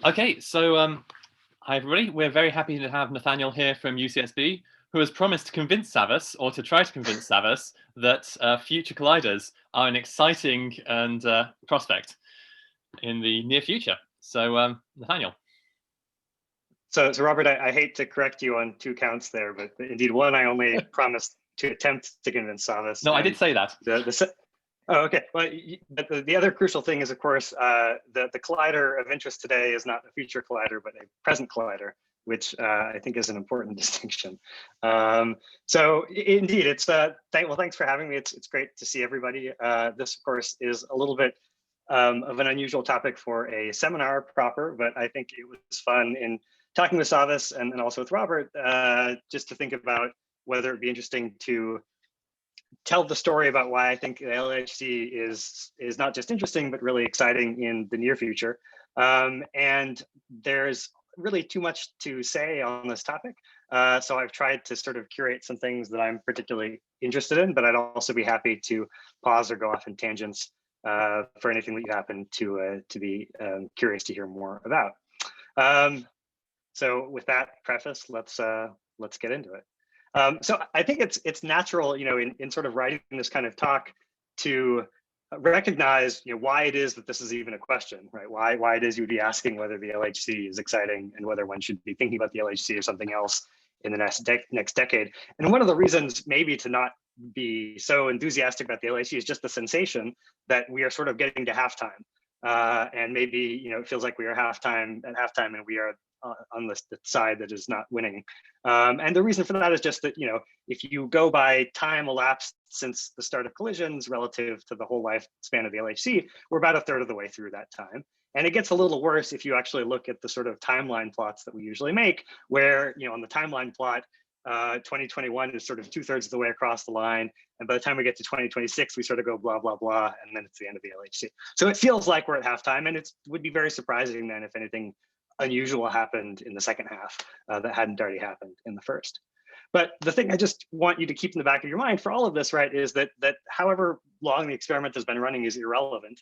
Okay, so hi everybody. We're very happy to have Nathaniel here from UCSB, who has promised to convince Savas, or to try to convince Savas, that future colliders are an exciting and prospect in the near future. So Nathaniel. So Robert, I hate to correct you on two counts there, but indeed one, I only promised to attempt to convince Savas. No, I did say that. Oh, okay. Well, but the other crucial thing is, of course, the collider of interest today is not a future collider, but a present collider, which I think is an important distinction. So indeed, it's thanks for having me. It's great to see everybody. This, of course, is a little bit of an unusual topic for a seminar proper, but I think it was fun in talking with Savas and also with Robert, just to think about whether it'd be interesting to tell the story about why I think the LHC is not just interesting, but really exciting in the near future. And there's really too much to say on this topic. So I've tried to sort of curate some things that I'm particularly interested in, but I'd also be happy to pause or go off in tangents for anything that you happen to be curious to hear more about. So with that preface, let's get into it. So I think it's natural, in sort of writing this kind of talk to recognize, why it is that this is even a question, right? Why it is you'd be asking whether the LHC is exciting and whether one should be thinking about the LHC or something else in the next decade. And one of the reasons maybe to not be so enthusiastic about the LHC is just the sensation that we are sort of getting to halftime. And maybe, it feels like we are at halftime and we are on the side that is not winning. And the reason for that is just that, if you go by time elapsed since the start of collisions relative to the whole lifespan of the LHC, we're about a third of the way through that time. And it gets a little worse if you actually look at the sort of timeline plots that we usually make, where, on the timeline plot, 2021 is sort of 2/3 of the way across the line. And by the time we get to 2026, we sort of go blah, blah, blah, and then it's the end of the LHC. So it feels like we're at halftime, and it would be very surprising then if anything unusual happened in the second half that hadn't already happened in the first. But the thing I just want you to keep in the back of your mind for all of this, right, is that however long the experiment has been running is irrelevant.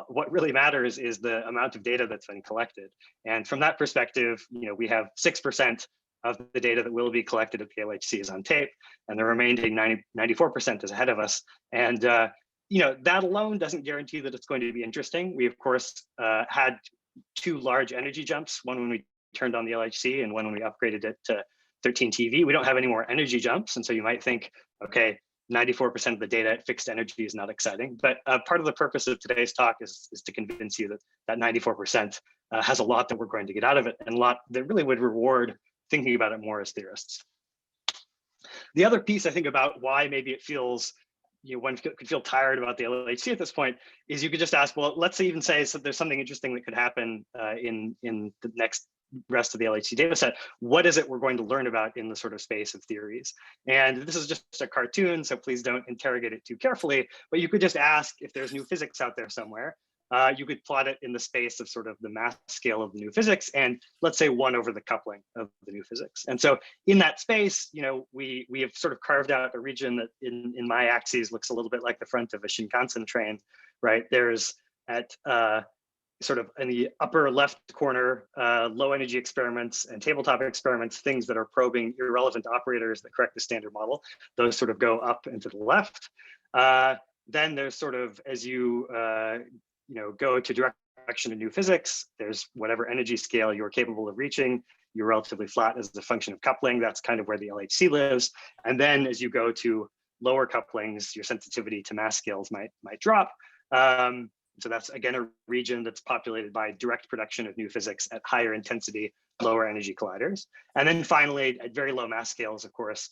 What really matters is the amount of data that's been collected. And from that perspective, we have 6% of the data that will be collected at the LHC is on tape, and the remaining 94% is ahead of us. And that alone doesn't guarantee that it's going to be interesting. We, of course, had two large energy jumps, one when we turned on the LHC and one when we upgraded it to 13 TV. We don't have any more energy jumps. And so you might think, okay, 94% of the data at fixed energy is not exciting. But part of the purpose of today's talk is to convince you that 94% has a lot that we're going to get out of it, and a lot that really would reward thinking about it more as theorists. The other piece I think about why maybe it feels, one could feel tired about the LHC at this point is you could just ask, well, let's even say there's something interesting that could happen in the next rest of the LHC data set. What is it we're going to learn about in the sort of space of theories? And this is just a cartoon, so please don't interrogate it too carefully, but you could just ask if there's new physics out there somewhere. You could plot it in the space of sort of the mass scale of the new physics, and let's say 1 over the coupling of the new physics. And so in that space, we have sort of carved out a region that in my axes looks a little bit like the front of a Shinkansen train, right? There's at sort of in the upper left corner, low energy experiments and tabletop experiments, things that are probing irrelevant operators that correct the standard model. Those sort of go up and to the left. Then there's sort of, as you go to direction of new physics, there's whatever energy scale you're capable of reaching. You're relatively flat as a function of coupling. That's kind of where the LHC lives. And then as you go to lower couplings, your sensitivity to mass scales might drop. So that's, again, a region that's populated by direct production of new physics at higher intensity, lower energy colliders. And then finally, at very low mass scales, of course,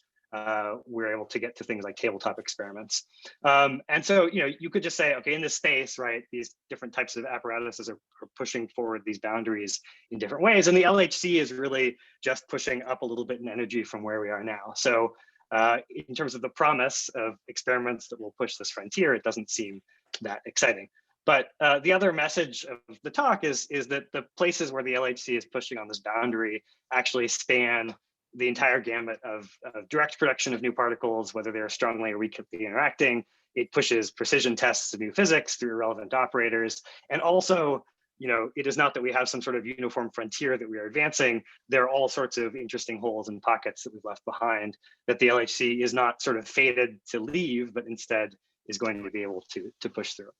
we're able to get to things like tabletop experiments. And so, you could just say, okay, in this space, right, these different types of apparatuses are pushing forward these boundaries in different ways. And the LHC is really just pushing up a little bit in energy from where we are now. So in terms of the promise of experiments that will push this frontier, it doesn't seem that exciting. But the other message of the talk is that the places where the LHC is pushing on this boundary actually span the entire gamut of direct production of new particles, whether they're strongly or weakly interacting. It pushes precision tests of new physics through irrelevant operators, and also it is not that we have some sort of uniform frontier that we are advancing. There are all sorts of interesting holes and pockets that we've left behind that the LHC is not sort of fated to leave, but instead is going to be able to push through.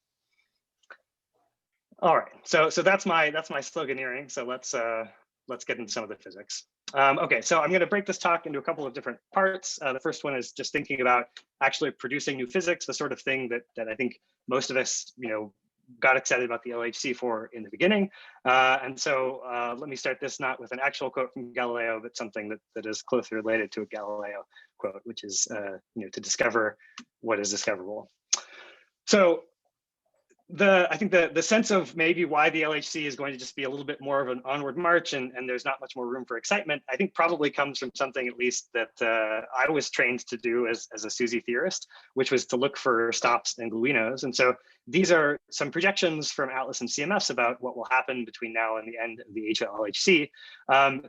All right, so that's my sloganeering. So let's get into some of the physics. Okay, so I'm going to break this talk into a couple of different parts. The first one is just thinking about actually producing new physics, the sort of thing that I think most of us, got excited about the LHC for in the beginning. And so let me start this not with an actual quote from Galileo, but something that is closely related to a Galileo quote, which is, to discover what is discoverable. So I think the sense of maybe why the LHC is going to just be a little bit more of an onward march and there's not much more room for excitement, I think probably comes from something at least that I was trained to do as a SUSY theorist, which was to look for stops and gluinos. And so these are some projections from Atlas and CMS about what will happen between now and the end of the HL-LHC.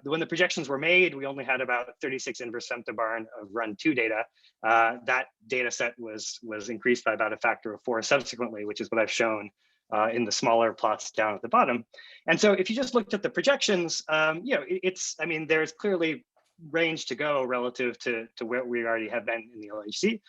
When the projections were made, we only had about 36 inverse femtobarn of run 2 data. That data set was increased by about a factor of 4 subsequently, which is what I've shown in the smaller plots down at the bottom. And so if you just looked at the projections, there's clearly range to go relative to where we already have been in the LHC.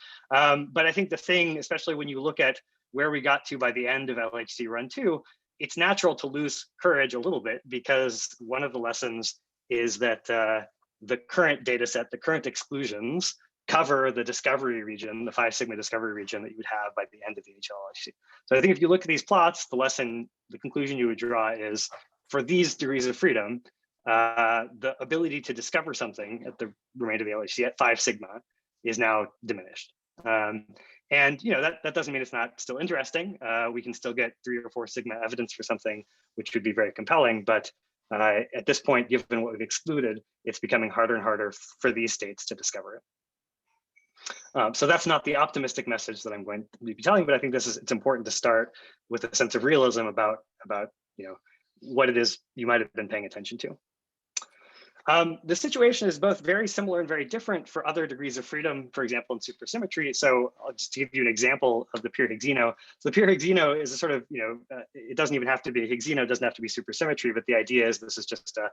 But I think the thing, especially when you look at where we got to by the end of LHC run 2, it's natural to lose courage a little bit, because one of the lessons is that the current data set, the current exclusions, cover the discovery region, the 5 sigma discovery region that you would have by the end of the HL-LHC. So I think if you look at these plots, the conclusion you would draw is, for these degrees of freedom, the ability to discover something at the remainder of the LHC at 5 sigma is now diminished. And that doesn't mean it's not still interesting. We can still get 3 or 4 sigma evidence for something, which would be very compelling. But at this point, given what we've excluded, it's becoming harder and harder for these states to discover it. So that's not the optimistic message that I'm going to be telling, but I think it's important to start with a sense of realism about what it is you might have been paying attention to. The situation is both very similar and very different for other degrees of freedom, for example, in supersymmetry. So I'll just give you an example of the pure Higgsino. So the pure Higgsino is a sort of, it doesn't even have to be Higgsino, doesn't have to be supersymmetry, but the idea is this is just a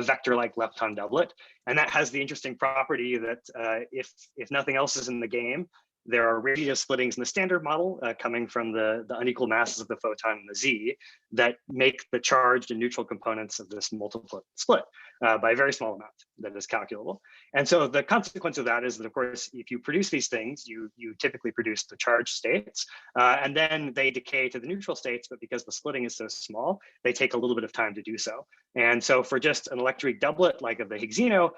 vector-like lepton doublet. And that has the interesting property that if nothing else is in the game, there are radius splittings in the standard model coming from the unequal masses of the photon and the Z that make the charged and neutral components of this multiplet split by a very small amount that is calculable. And so the consequence of that is that, of course, if you produce these things, you typically produce the charged states, and then they decay to the neutral states, but because the splitting is so small, they take a little bit of time to do so. And so for just an electroweak doublet like of the Higgsino,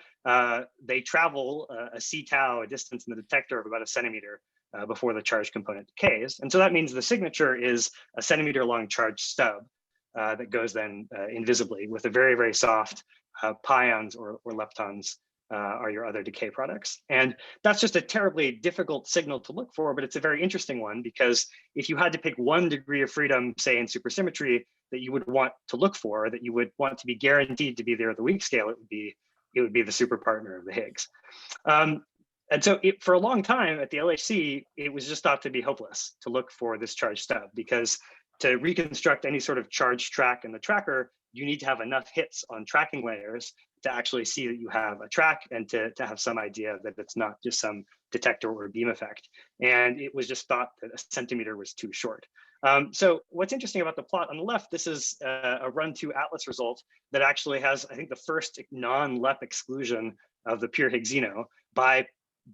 they travel a c tau, a distance in the detector of about a centimeter before the charged component decays. And so that means the signature is a centimeter long charged stub that goes then invisibly with a very, very soft pions or leptons are your other decay products. And that's just a terribly difficult signal to look for, but it's a very interesting one, because if you had to pick one degree of freedom, say in supersymmetry, that you would want to look for, that you would want to be guaranteed to be there at the weak scale, it would be the super partner of the Higgs. And so for a long time at the LHC, it was just thought to be hopeless to look for this charged stub, because to reconstruct any sort of charged track in the tracker, you need to have enough hits on tracking layers to actually see that you have a track and to have some idea that it's not just some detector or beam effect. And it was just thought that a centimeter was too short. So what's interesting about the plot on the left, this is a run 2 Atlas result that actually has, I think, the first non-LEP exclusion of the pure Higgsino by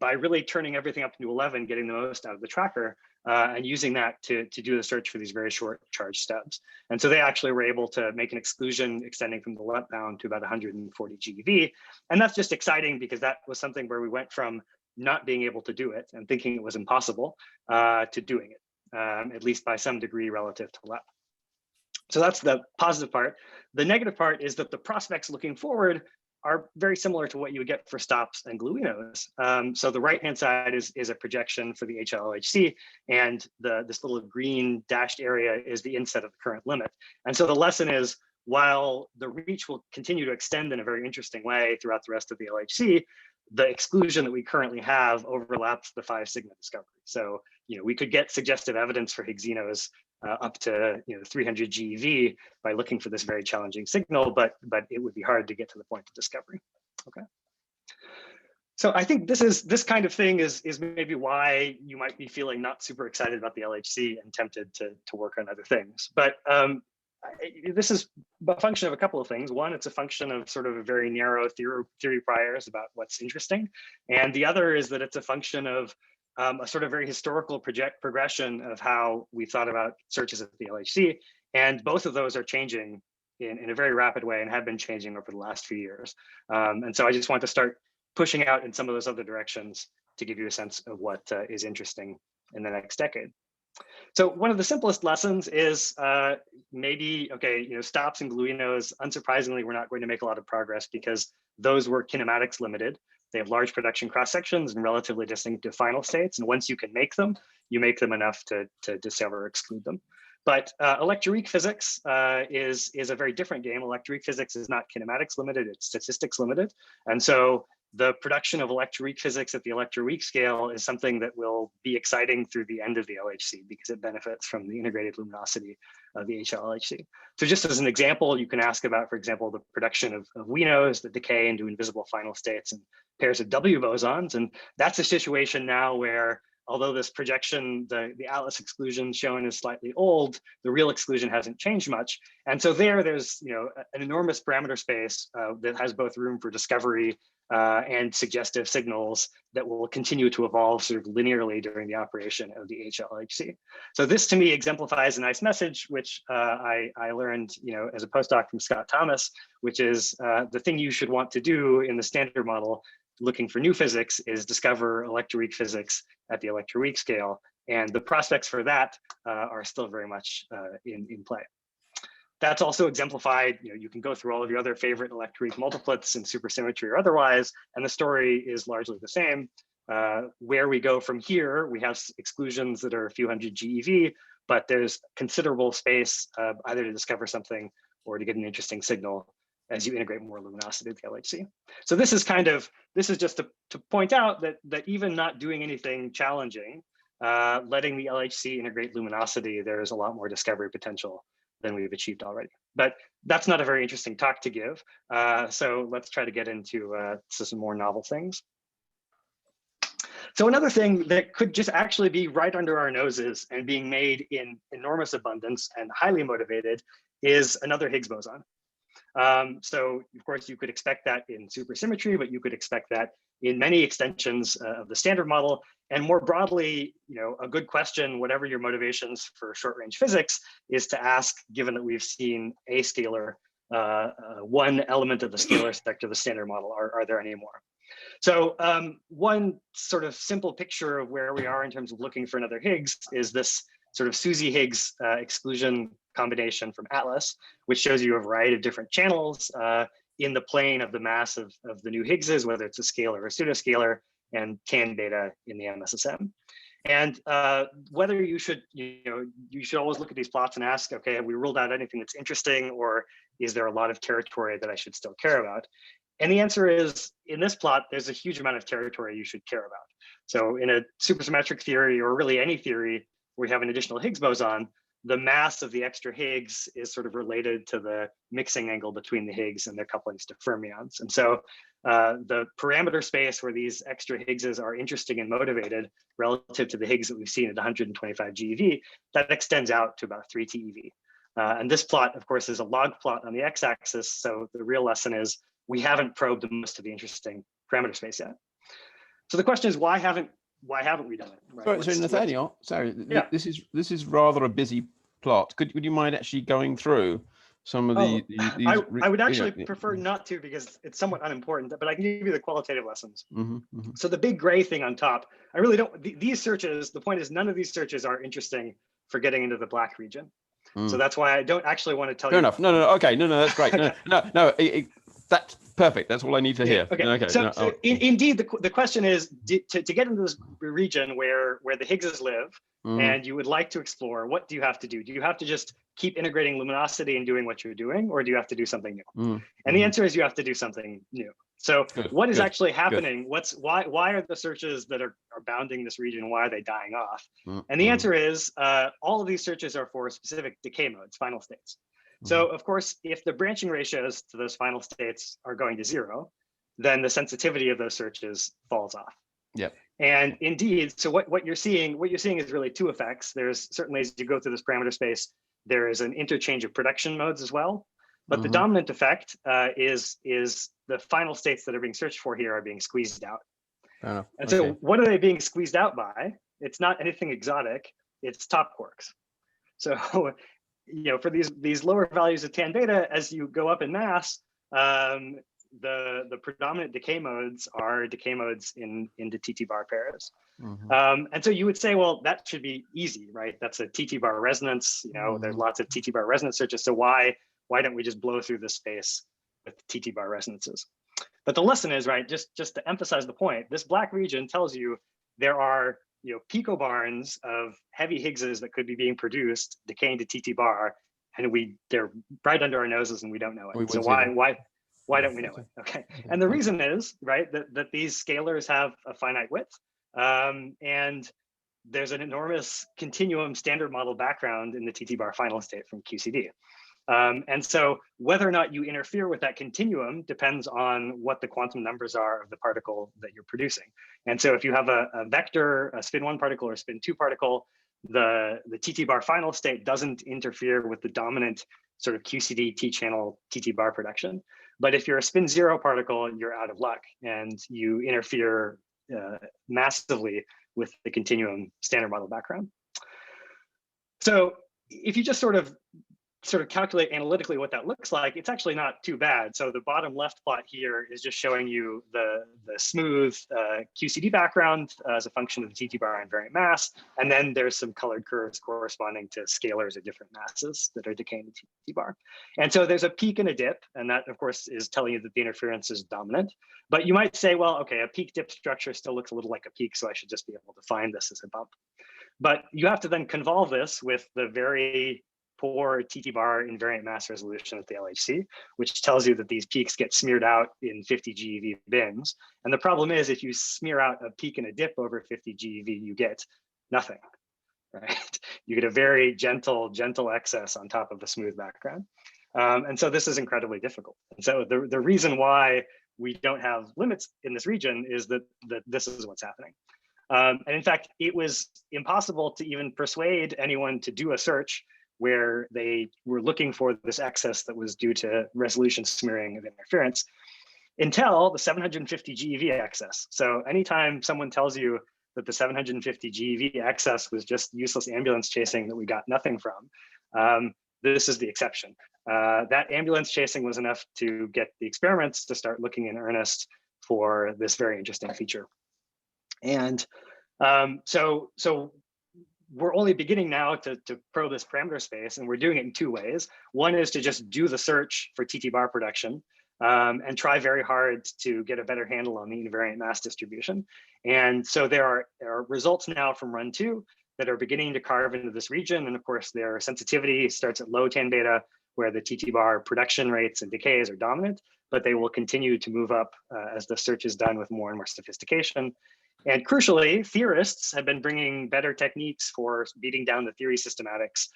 really turning everything up to 11, getting the most out of the tracker, and using that to do the search for these very short charge stubs. And so they actually were able to make an exclusion extending from the LEP bound to about 140 GeV. And that's just exciting, because that was something where we went from not being able to do it and thinking it was impossible to doing it, at least by some degree relative to LEP. So that's the positive part. The negative part is that the prospects looking forward are very similar to what you would get for stops and gluinos. So the right-hand side is a projection for the HL-LHC, and this little green dashed area is the inset of the current limit. And so the lesson is, while the reach will continue to extend in a very interesting way throughout the rest of the LHC, the exclusion that we currently have overlaps the 5 sigma discovery. So we could get suggestive evidence for Higgsinos up to 300 GeV by looking for this very challenging signal, but it would be hard to get to the point of discovery. Okay. So I think this kind of thing is maybe why you might be feeling not super excited about the LHC and tempted to work on other things. But this is a function of a couple of things. One, it's a function of sort of a very narrow theory priors about what's interesting. And the other is that it's a function of a sort of very historical progression of how we thought about searches at the LHC. And both of those are changing in a very rapid way and have been changing over the last few years. And so I just want to start pushing out in some of those other directions to give you a sense of what is interesting in the next decade. So one of the simplest lessons is maybe, okay, stops and gluinos, unsurprisingly, we're not going to make a lot of progress because those were kinematics limited. They have large production cross sections and relatively distinctive final states. And once you can make them, you make them enough to discover or exclude them. But electroweak physics is a very different game. Electroweak physics is not kinematics limited, it's statistics limited. And so the production of electroweak physics at the electroweak scale is something that will be exciting through the end of the LHC because it benefits from the integrated luminosity of the HL-LHC. So just as an example, you can ask about, for example, the production of gluinos that decay into invisible final states and pairs of W bosons. And that's a situation now where, although this projection, the Atlas exclusion shown is slightly old, the real exclusion hasn't changed much. And so there's an enormous parameter space that has both room for discovery and suggestive signals that will continue to evolve sort of linearly during the operation of the HL-LHC. So this to me exemplifies a nice message, which I learned as a postdoc from Scott Thomas, which is the thing you should want to do in the standard model looking for new physics is discover electroweak physics at the electroweak scale. And the prospects for that are still very much in play. That's also exemplified, you can go through all of your other favorite electroweak multiplets in supersymmetry or otherwise, and the story is largely the same. Where we go from here, we have exclusions that are a few hundred GeV, but there's considerable space either to discover something or to get an interesting signal as you integrate more luminosity with the LHC. So this is just to point out that even not doing anything challenging, letting the LHC integrate luminosity, there's a lot more discovery potential than we've achieved already. But that's not a very interesting talk to give. So let's try to get into some more novel things. So another thing that could just actually be right under our noses and being made in enormous abundance and highly motivated is another Higgs boson. So of course you could expect that in supersymmetry, but you could expect that in many extensions of the standard model. And more broadly, a good question, whatever your motivations for short range physics, is to ask, given that we've seen a scalar, one element of the scalar spectrum of the standard model, are there any more? So one sort of simple picture of where we are in terms of looking for another Higgs is this sort of SUSY-Higgs exclusion combination from Atlas, which shows you a variety of different channels in the plane of the mass of the new Higgses, whether it's a scalar or a pseudoscalar, and tan data in the MSSM. And whether you should always look at these plots and ask, okay, have we ruled out anything that's interesting, or is there a lot of territory that I should still care about? And the answer is, in this plot, there's a huge amount of territory you should care about. So in a supersymmetric theory, or really any theory where we have an additional Higgs boson, the mass of the extra Higgs is sort of related to the mixing angle between the Higgs and their couplings to fermions. And so the parameter space where these extra Higgses are interesting and motivated relative to the Higgs that we've seen at 125 GeV, that extends out to about 3 TeV. And this plot, of course, is a log plot on the x-axis. So the real lesson is we haven't probed the most of the interesting parameter space yet. So the question is, why haven't we done it? Right? So Nathaniel, sorry, yeah. this is rather a busy plot. Would you mind actually going through some of these? I would actually prefer not to, because it's somewhat unimportant, but I can give you the qualitative lessons. So the big gray thing on top, I really don't, these searches, the point is none of these searches are interesting for getting into the black region. So that's why I don't actually want to tell you. Fair enough. No, okay. No, that's great. No, that's perfect. That's all I need to hear. Okay. So indeed, the question is to get into this region where the Higgses live, and you would like to explore, what do you have to do? Do you have to just keep integrating luminosity and doing what you're doing, or do you have to do something new? And the answer is you have to do something new. So Good, what is good, actually good. happening? Why are the searches that are bounding this region, why are they dying off? Mm, And the mm, answer is all of these searches are for specific decay modes, final states. So of course, if the branching ratios to those final states are going to 0, then the sensitivity of those searches falls off. Yep. And indeed, so what you're seeing is really two effects. There's certainly, as you go through this parameter space, there is an interchange of production modes as well. But the dominant effect is the final states that are being searched for here are being squeezed out. And so what are they being squeezed out by? It's not anything exotic, it's top quarks. So, for these lower values of tan beta, as you go up in mass, the predominant decay modes are decay modes into TT bar pairs. And so you would say, well, that should be easy, right? That's a TT bar resonance. There's lots of TT bar resonance searches. So why don't we just blow through this space with TT bar resonances? But the lesson is, right, just to emphasize the point, this black region tells you there are picobarns of heavy Higgses that could be being produced, decaying to TT bar, and they're right under our noses and we don't know it. So why don't we know it? Okay. And the reason is, right, that these scalars have a finite width, and there's an enormous continuum standard model background in the TT bar final state from QCD. And so whether or not you interfere with that continuum depends on what the quantum numbers are of the particle that you're producing. And so if you have a vector, a spin 1 particle or spin 2 particle, the TT bar final state doesn't interfere with the dominant sort of QCD T-channel TT bar production. But if you're a spin 0 particle, you're out of luck and you interfere massively with the continuum standard model background. So if you just sort of calculate analytically what that looks like, it's actually not too bad. So the bottom left plot here is just showing you the smooth QCD background as a function of the TT bar invariant mass. And then there's some colored curves corresponding to scalars at different masses that are decaying to TT bar. And so there's a peak and a dip. And that, of course, is telling you that the interference is dominant. But you might say, well, okay, a peak dip structure still looks a little like a peak, so I should just be able to find this as a bump. But you have to then convolve this with the very poor TT bar invariant mass resolution at the LHC, which tells you that these peaks get smeared out in 50 GeV bins. And the problem is, if you smear out a peak and a dip over 50 GeV, you get nothing, right? You get a very gentle excess on top of the smooth background. And so this is incredibly difficult. And so the reason why we don't have limits in this region is that this is what's happening. And in fact, it was impossible to even persuade anyone to do a search where they were looking for this excess that was due to resolution smearing of interference until the 750 GeV excess. So anytime someone tells you that the 750 GeV excess was just useless ambulance chasing that we got nothing from, this is the exception. That ambulance chasing was enough to get the experiments to start looking in earnest for this very interesting feature. And so we're only beginning now to probe this parameter space, and we're doing it in two ways. One is to just do the search for TT bar production and try very hard to get a better handle on the invariant mass distribution. And so there are results now from run 2 that are beginning to carve into this region. And of course, their sensitivity starts at low tan beta, where the TT bar production rates and decays are dominant, but they will continue to move up as the search is done with more and more sophistication. And crucially, theorists have been bringing better techniques for beating down the theory systematics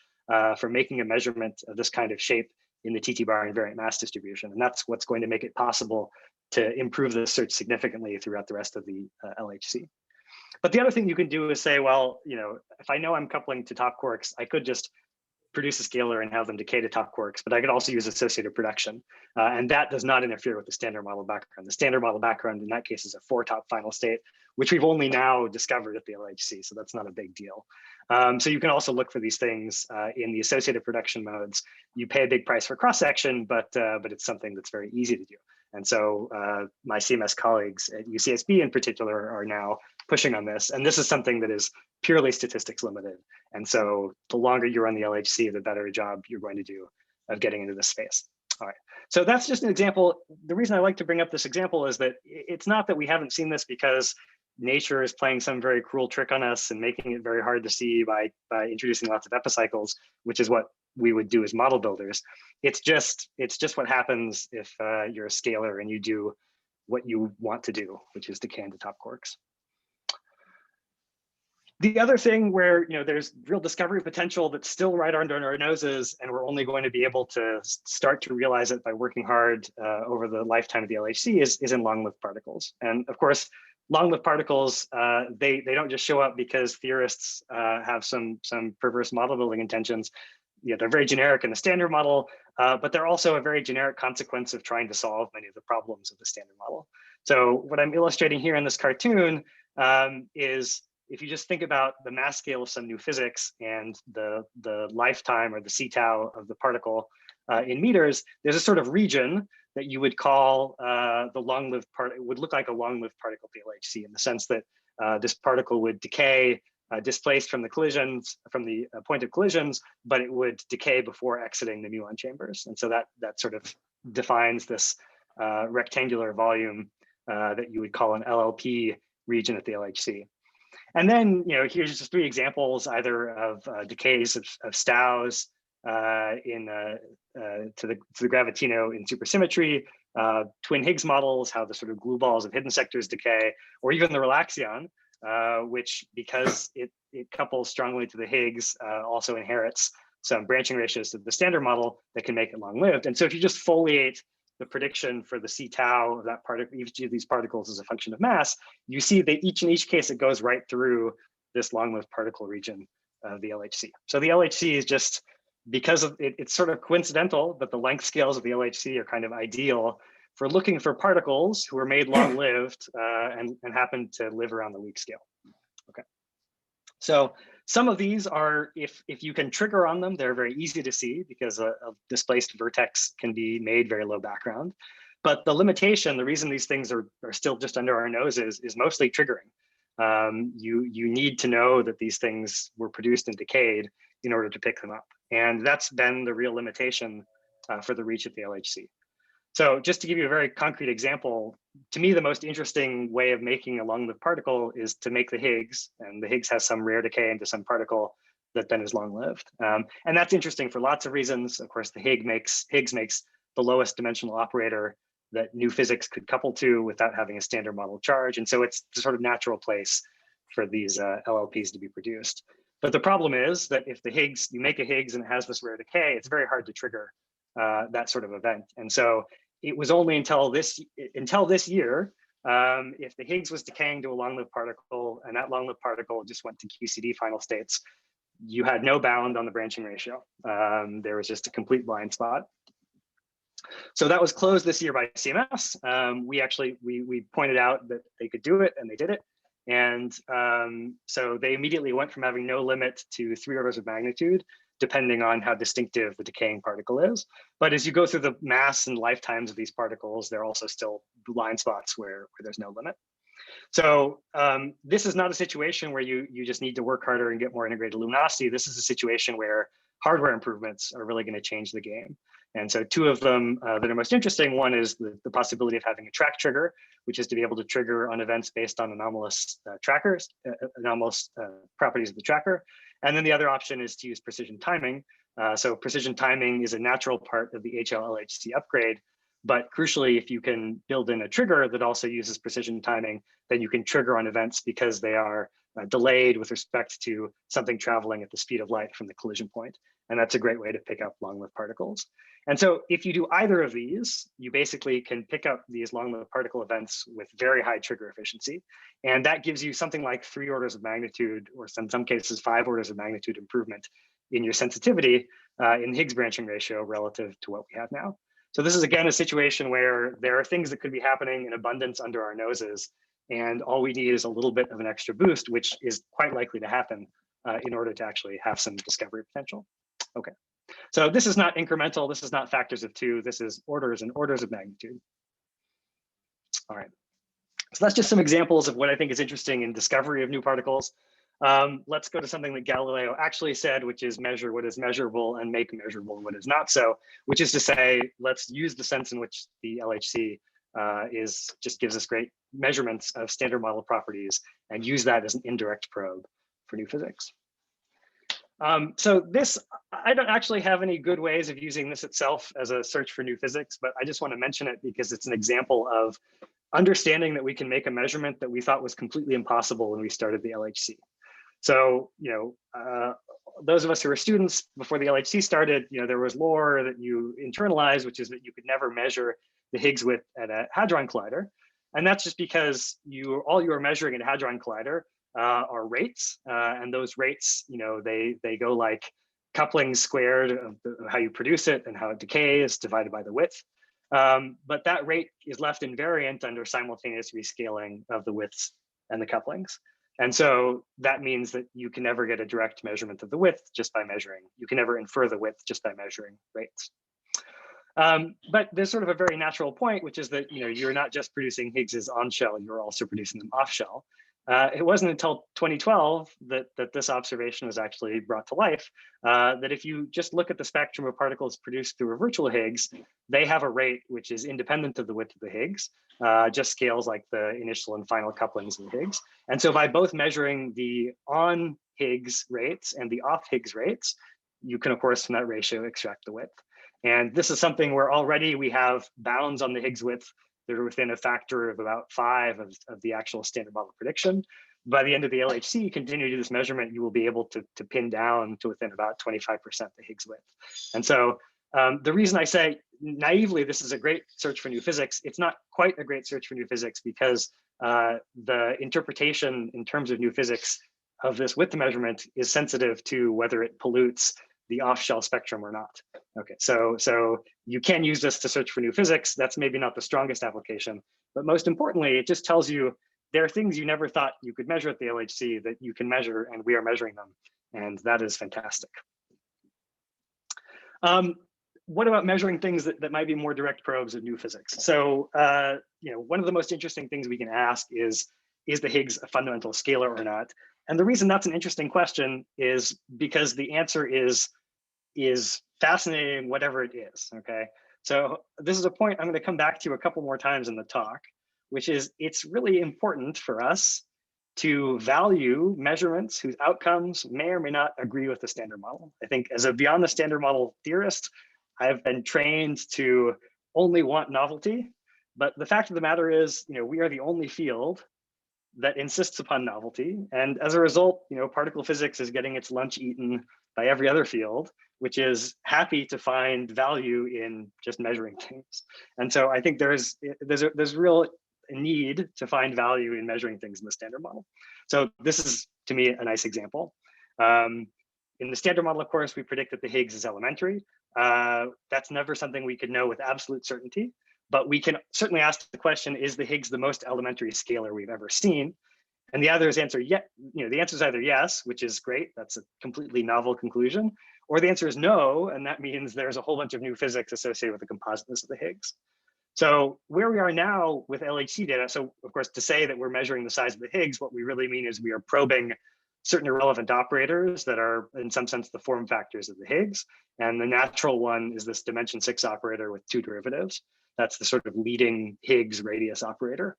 for making a measurement of this kind of shape in the TT bar invariant mass distribution. And that's what's going to make it possible to improve the search significantly throughout the rest of the LHC. But the other thing you can do is say, well, if I know I'm coupling to top quarks, I could just produce a scalar and have them decay to top quarks, but I could also use associated production. And that does not interfere with the standard model background. The standard model background in that case is a 4-top final state, which we've only now discovered at the LHC, so that's not a big deal. So you can also look for these things in the associated production modes. You pay a big price for cross-section, but it's something that's very easy to do. And so my CMS colleagues at UCSB in particular are now pushing on this. And this is something that is purely statistics limited. And so the longer you're on the LHC, the better job you're going to do of getting into this space. All right, so that's just an example. The reason I like to bring up this example is that it's not that we haven't seen this because nature is playing some very cruel trick on us and making it very hard to see by introducing lots of epicycles, which is what we would do as model builders. It's just what happens if you're a scalar and you do what you want to do, which is decay into top quarks. The other thing where there's real discovery potential that's still right under our noses, and we're only going to be able to start to realize it by working hard over the lifetime of the LHC is in long-lived particles. And of course, long-lived particles, they don't just show up because theorists have some perverse model building intentions. They're very generic in the standard model, but they're also a very generic consequence of trying to solve many of the problems of the standard model. So what I'm illustrating here in this cartoon is, if you just think about the mass scale of some new physics and the lifetime or the c tau of the particle in meters, there's a sort of region that you would call the long-lived part. It would look like a long-lived particle at the LHC, in the sense that this particle would decay, displaced from the collisions, from the point of collisions, but it would decay before exiting the muon chambers. And so that sort of defines this rectangular volume that you would call an LLP region at the LHC. And then, here's just 3 examples, either of decays of staus to the gravitino in supersymmetry, twin Higgs models, how the sort of glue balls of hidden sectors decay, or even the relaxion, which, because it couples strongly to the Higgs, also inherits some branching ratios to the standard model that can make it long-lived. And so if you just foliate the prediction for the c tau of that particle, each of these particles as a function of mass, you see that in each case it goes right through this long-lived particle region of the LHC. So the LHC is just, because of it's sort of coincidental, but the length scales of the LHC are kind of ideal for looking for particles who are made long-lived and happen to live around the weak scale. Okay. So some of these are, if you can trigger on them, they're very easy to see because a displaced vertex can be made very low background. But the limitation, the reason these things are still just under our noses, is mostly triggering. You need to know that these things were produced and decayed in order to pick them up. And that's been the real limitation for the reach at the LHC. So just to give you a very concrete example, to me, the most interesting way of making a long-lived particle is to make the Higgs, and the Higgs has some rare decay into some particle that then is long-lived. And that's interesting for lots of reasons. Of course, the Higgs makes the lowest dimensional operator that new physics could couple to without having a standard model charge. And so it's the sort of natural place for these LLPs to be produced. But the problem is that if you make a Higgs and it has this rare decay, it's very hard to trigger that sort of event. And so it was only until this year, if the Higgs was decaying to a long-lived particle and that long-lived particle just went to QCD final states, you had no bound on the branching ratio. There was just a complete blind spot. So that was closed this year by CMS. We pointed out that they could do it, and they did it. And so they immediately went from having no limit to 3 orders of magnitude, depending on how distinctive the decaying particle is. But as you go through the mass and lifetimes of these particles, there are also still blind spots where there's no limit. So this is not a situation where you just need to work harder and get more integrated luminosity. This is a situation where hardware improvements are really going to change the game. And so 2 of them that are most interesting, one is the possibility of having a track trigger, which is to be able to trigger on events based on anomalous trackers, anomalous properties of the tracker. And then the other option is to use precision timing. So precision timing is a natural part of the HL-LHC upgrade. But crucially, if you can build in a trigger that also uses precision timing, then you can trigger on events because they are delayed with respect to something traveling at the speed of light from the collision point. And that's a great way to pick up long-lived particles. And so if you do either of these, you basically can pick up these long-lived particle events with very high trigger efficiency. And that gives you something like 3 orders of magnitude, or in some cases 5 orders of magnitude improvement in your sensitivity in Higgs branching ratio relative to what we have now. So this is, again, a situation where there are things that could be happening in abundance under our noses, and all we need is a little bit of an extra boost, which is quite likely to happen in order to actually have some discovery potential. Okay, so this is not incremental. This is not factors of 2. This is orders and orders of magnitude. All right, so that's just some examples of what I think is interesting in discovery of new particles. Let's go to something that Galileo actually said, which is measure what is measurable and make measurable what is not so, which is to say, let's use the sense in which the LHC just gives us great measurements of standard model properties and use that as an indirect probe for new physics. So this, I don't actually have any good ways of using this itself as a search for new physics, but I just want to mention it because it's an example of understanding that we can make a measurement that we thought was completely impossible when we started the LHC. So, those of us who were students before the LHC started, there was lore that you internalized, which is that you could never measure the Higgs width at a hadron collider. And that's just because all you are measuring at a hadron collider are rates. And those rates, they go like coupling squared of how you produce it and how it decays divided by the width. But that rate is left invariant under simultaneous rescaling of the widths and the couplings. And so that means that you can never get a direct measurement of the width just by measuring. You can never infer the width just by measuring rates. But there's sort of a very natural point, which is that you're not just producing Higgs's on shell, you're also producing them off shell. It wasn't until 2012 that this observation was actually brought to life, that if you just look at the spectrum of particles produced through a virtual Higgs, they have a rate which is independent of the width of the Higgs, just scales like the initial and final couplings of the Higgs. And so by both measuring the on Higgs rates and the off Higgs rates, you can, of course, from that ratio extract the width. And this is something where already we have bounds on the Higgs width that are within a factor of about 5 of the actual standard model prediction. By the end of the LHC, you continue to do this measurement, you will be able to pin down to within about 25% the Higgs width. And so the reason I say naively this is a great search for new physics, it's not quite a great search for new physics because the interpretation in terms of new physics of this width measurement is sensitive to whether it pollutes the off-shell spectrum or not. Okay, so you can use this to search for new physics. That's maybe not the strongest application, but most importantly, it just tells you there are things you never thought you could measure at the LHC that you can measure, and we are measuring them, and that is fantastic. What about measuring things that might be more direct probes of new physics? So, one of the most interesting things we can ask is the Higgs a fundamental scalar or not? And the reason that's an interesting question is because the answer is fascinating, whatever it is, okay? So this is a point I'm going to come back to a couple more times in the talk, which is it's really important for us to value measurements whose outcomes may or may not agree with the standard model. I think as a beyond the standard model theorist, I've been trained to only want novelty, but the fact of the matter is, we are the only field that insists upon novelty. And as a result, particle physics is getting its lunch eaten by every other field, which is happy to find value in just measuring things. And so I think there's real need to find value in measuring things in the standard model. So this is, to me, a nice example. In the standard model, of course, we predict that the Higgs is elementary. That's never something we could know with absolute certainty. But we can certainly ask the question, is the Higgs the most elementary scalar we've ever seen? And the answer the answer is either yes, which is great. That's a completely novel conclusion. Or the answer is no, and that means there's a whole bunch of new physics associated with the compositeness of the Higgs. So where we are now with LHC data, so of course, to say that we're measuring the size of the Higgs, what we really mean is we are probing certain irrelevant operators that are, in some sense, the form factors of the Higgs. And the natural one is this dimension 6 operator with 2 derivatives. That's the sort of leading Higgs radius operator.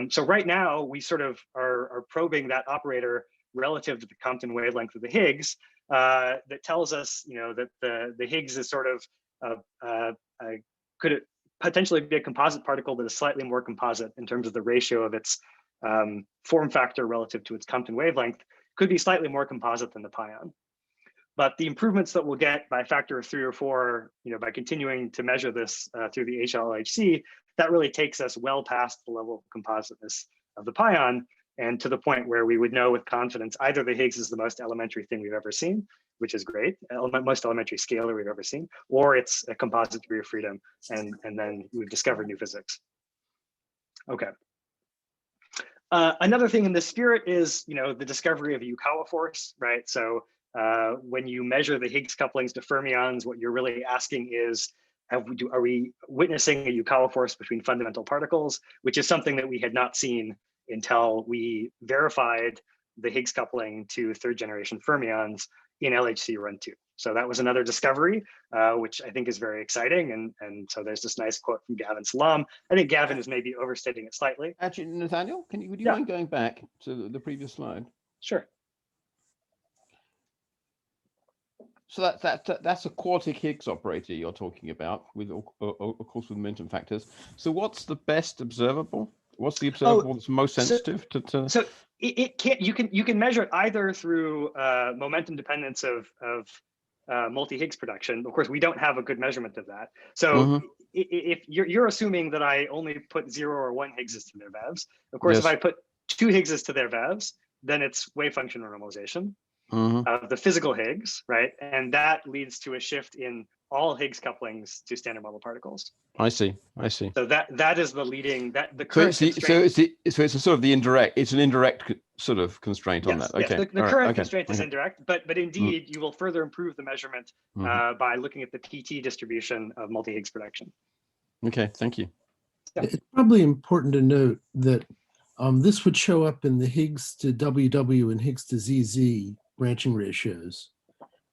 So right now, we sort of are probing that operator relative to the Compton wavelength of the Higgs that tells us, that the Higgs is sort of, could it potentially be a composite particle that is slightly more composite in terms of the ratio of its form factor relative to its Compton wavelength, could be slightly more composite than the pion. But the improvements that we'll get by a factor of 3 or 4, by continuing to measure this through the HL-LHC, that really takes us well past the level of compositeness of the pion and to the point where we would know with confidence either the Higgs is the most elementary thing we've ever seen, which is great, most elementary scalar we've ever seen, or it's a composite degree of freedom, and then we've discovered new physics. Okay. Another thing in this spirit is, the discovery of a Yukawa force, right? So when you measure the Higgs couplings to fermions, what you're really asking is, are we witnessing a Yukawa force between fundamental particles, which is something that we had not seen until we verified the Higgs coupling to 3rd generation fermions in LHC run 2. So that was another discovery, which I think is very exciting. And so there's this nice quote from Gavin Salam. I think Gavin is maybe overstating it slightly. Actually, Nathaniel, would you mind going back to the previous slide? Sure. So that's a quartic Higgs operator you're talking about, with of course with momentum factors. So what's the best observable? What's the observable that's most sensitive to? So it can't. You can measure it either through momentum dependence of multi-Higgs production. Of course, we don't have a good measurement of that. So if you're assuming that I only put 0 or 1 Higgses to their VEVs, of course, if I put 2 Higgses to their VEVs, then it's wave function normalization of the physical Higgs, right? And that leads to a shift in all Higgs couplings to standard model particles. I see. So that is the leading the current. So it's a sort of the indirect. It's an indirect sort of constraint on that. Okay. Yes, the current constraint is indirect, but indeed you will further improve the measurement by looking at the PT distribution of multi-Higgs production. Okay, thank you. Yeah. It's probably important to note that this would show up in the Higgs to WW and Higgs to ZZ branching ratios.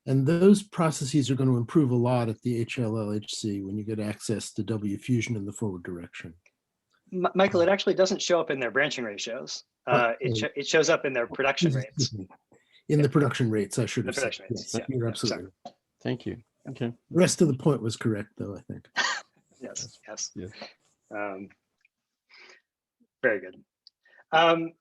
And those processes are going to improve a lot at the HL-LHC when you get access to W fusion in the forward direction. Michael, it actually doesn't show up in their branching ratios. It shows up in their production rates. In the production rates, I should have said. Rates. Yes, you're absolutely right. Thank you. Okay. The rest of the point was correct, though, I think. Yes. Yes. Very good.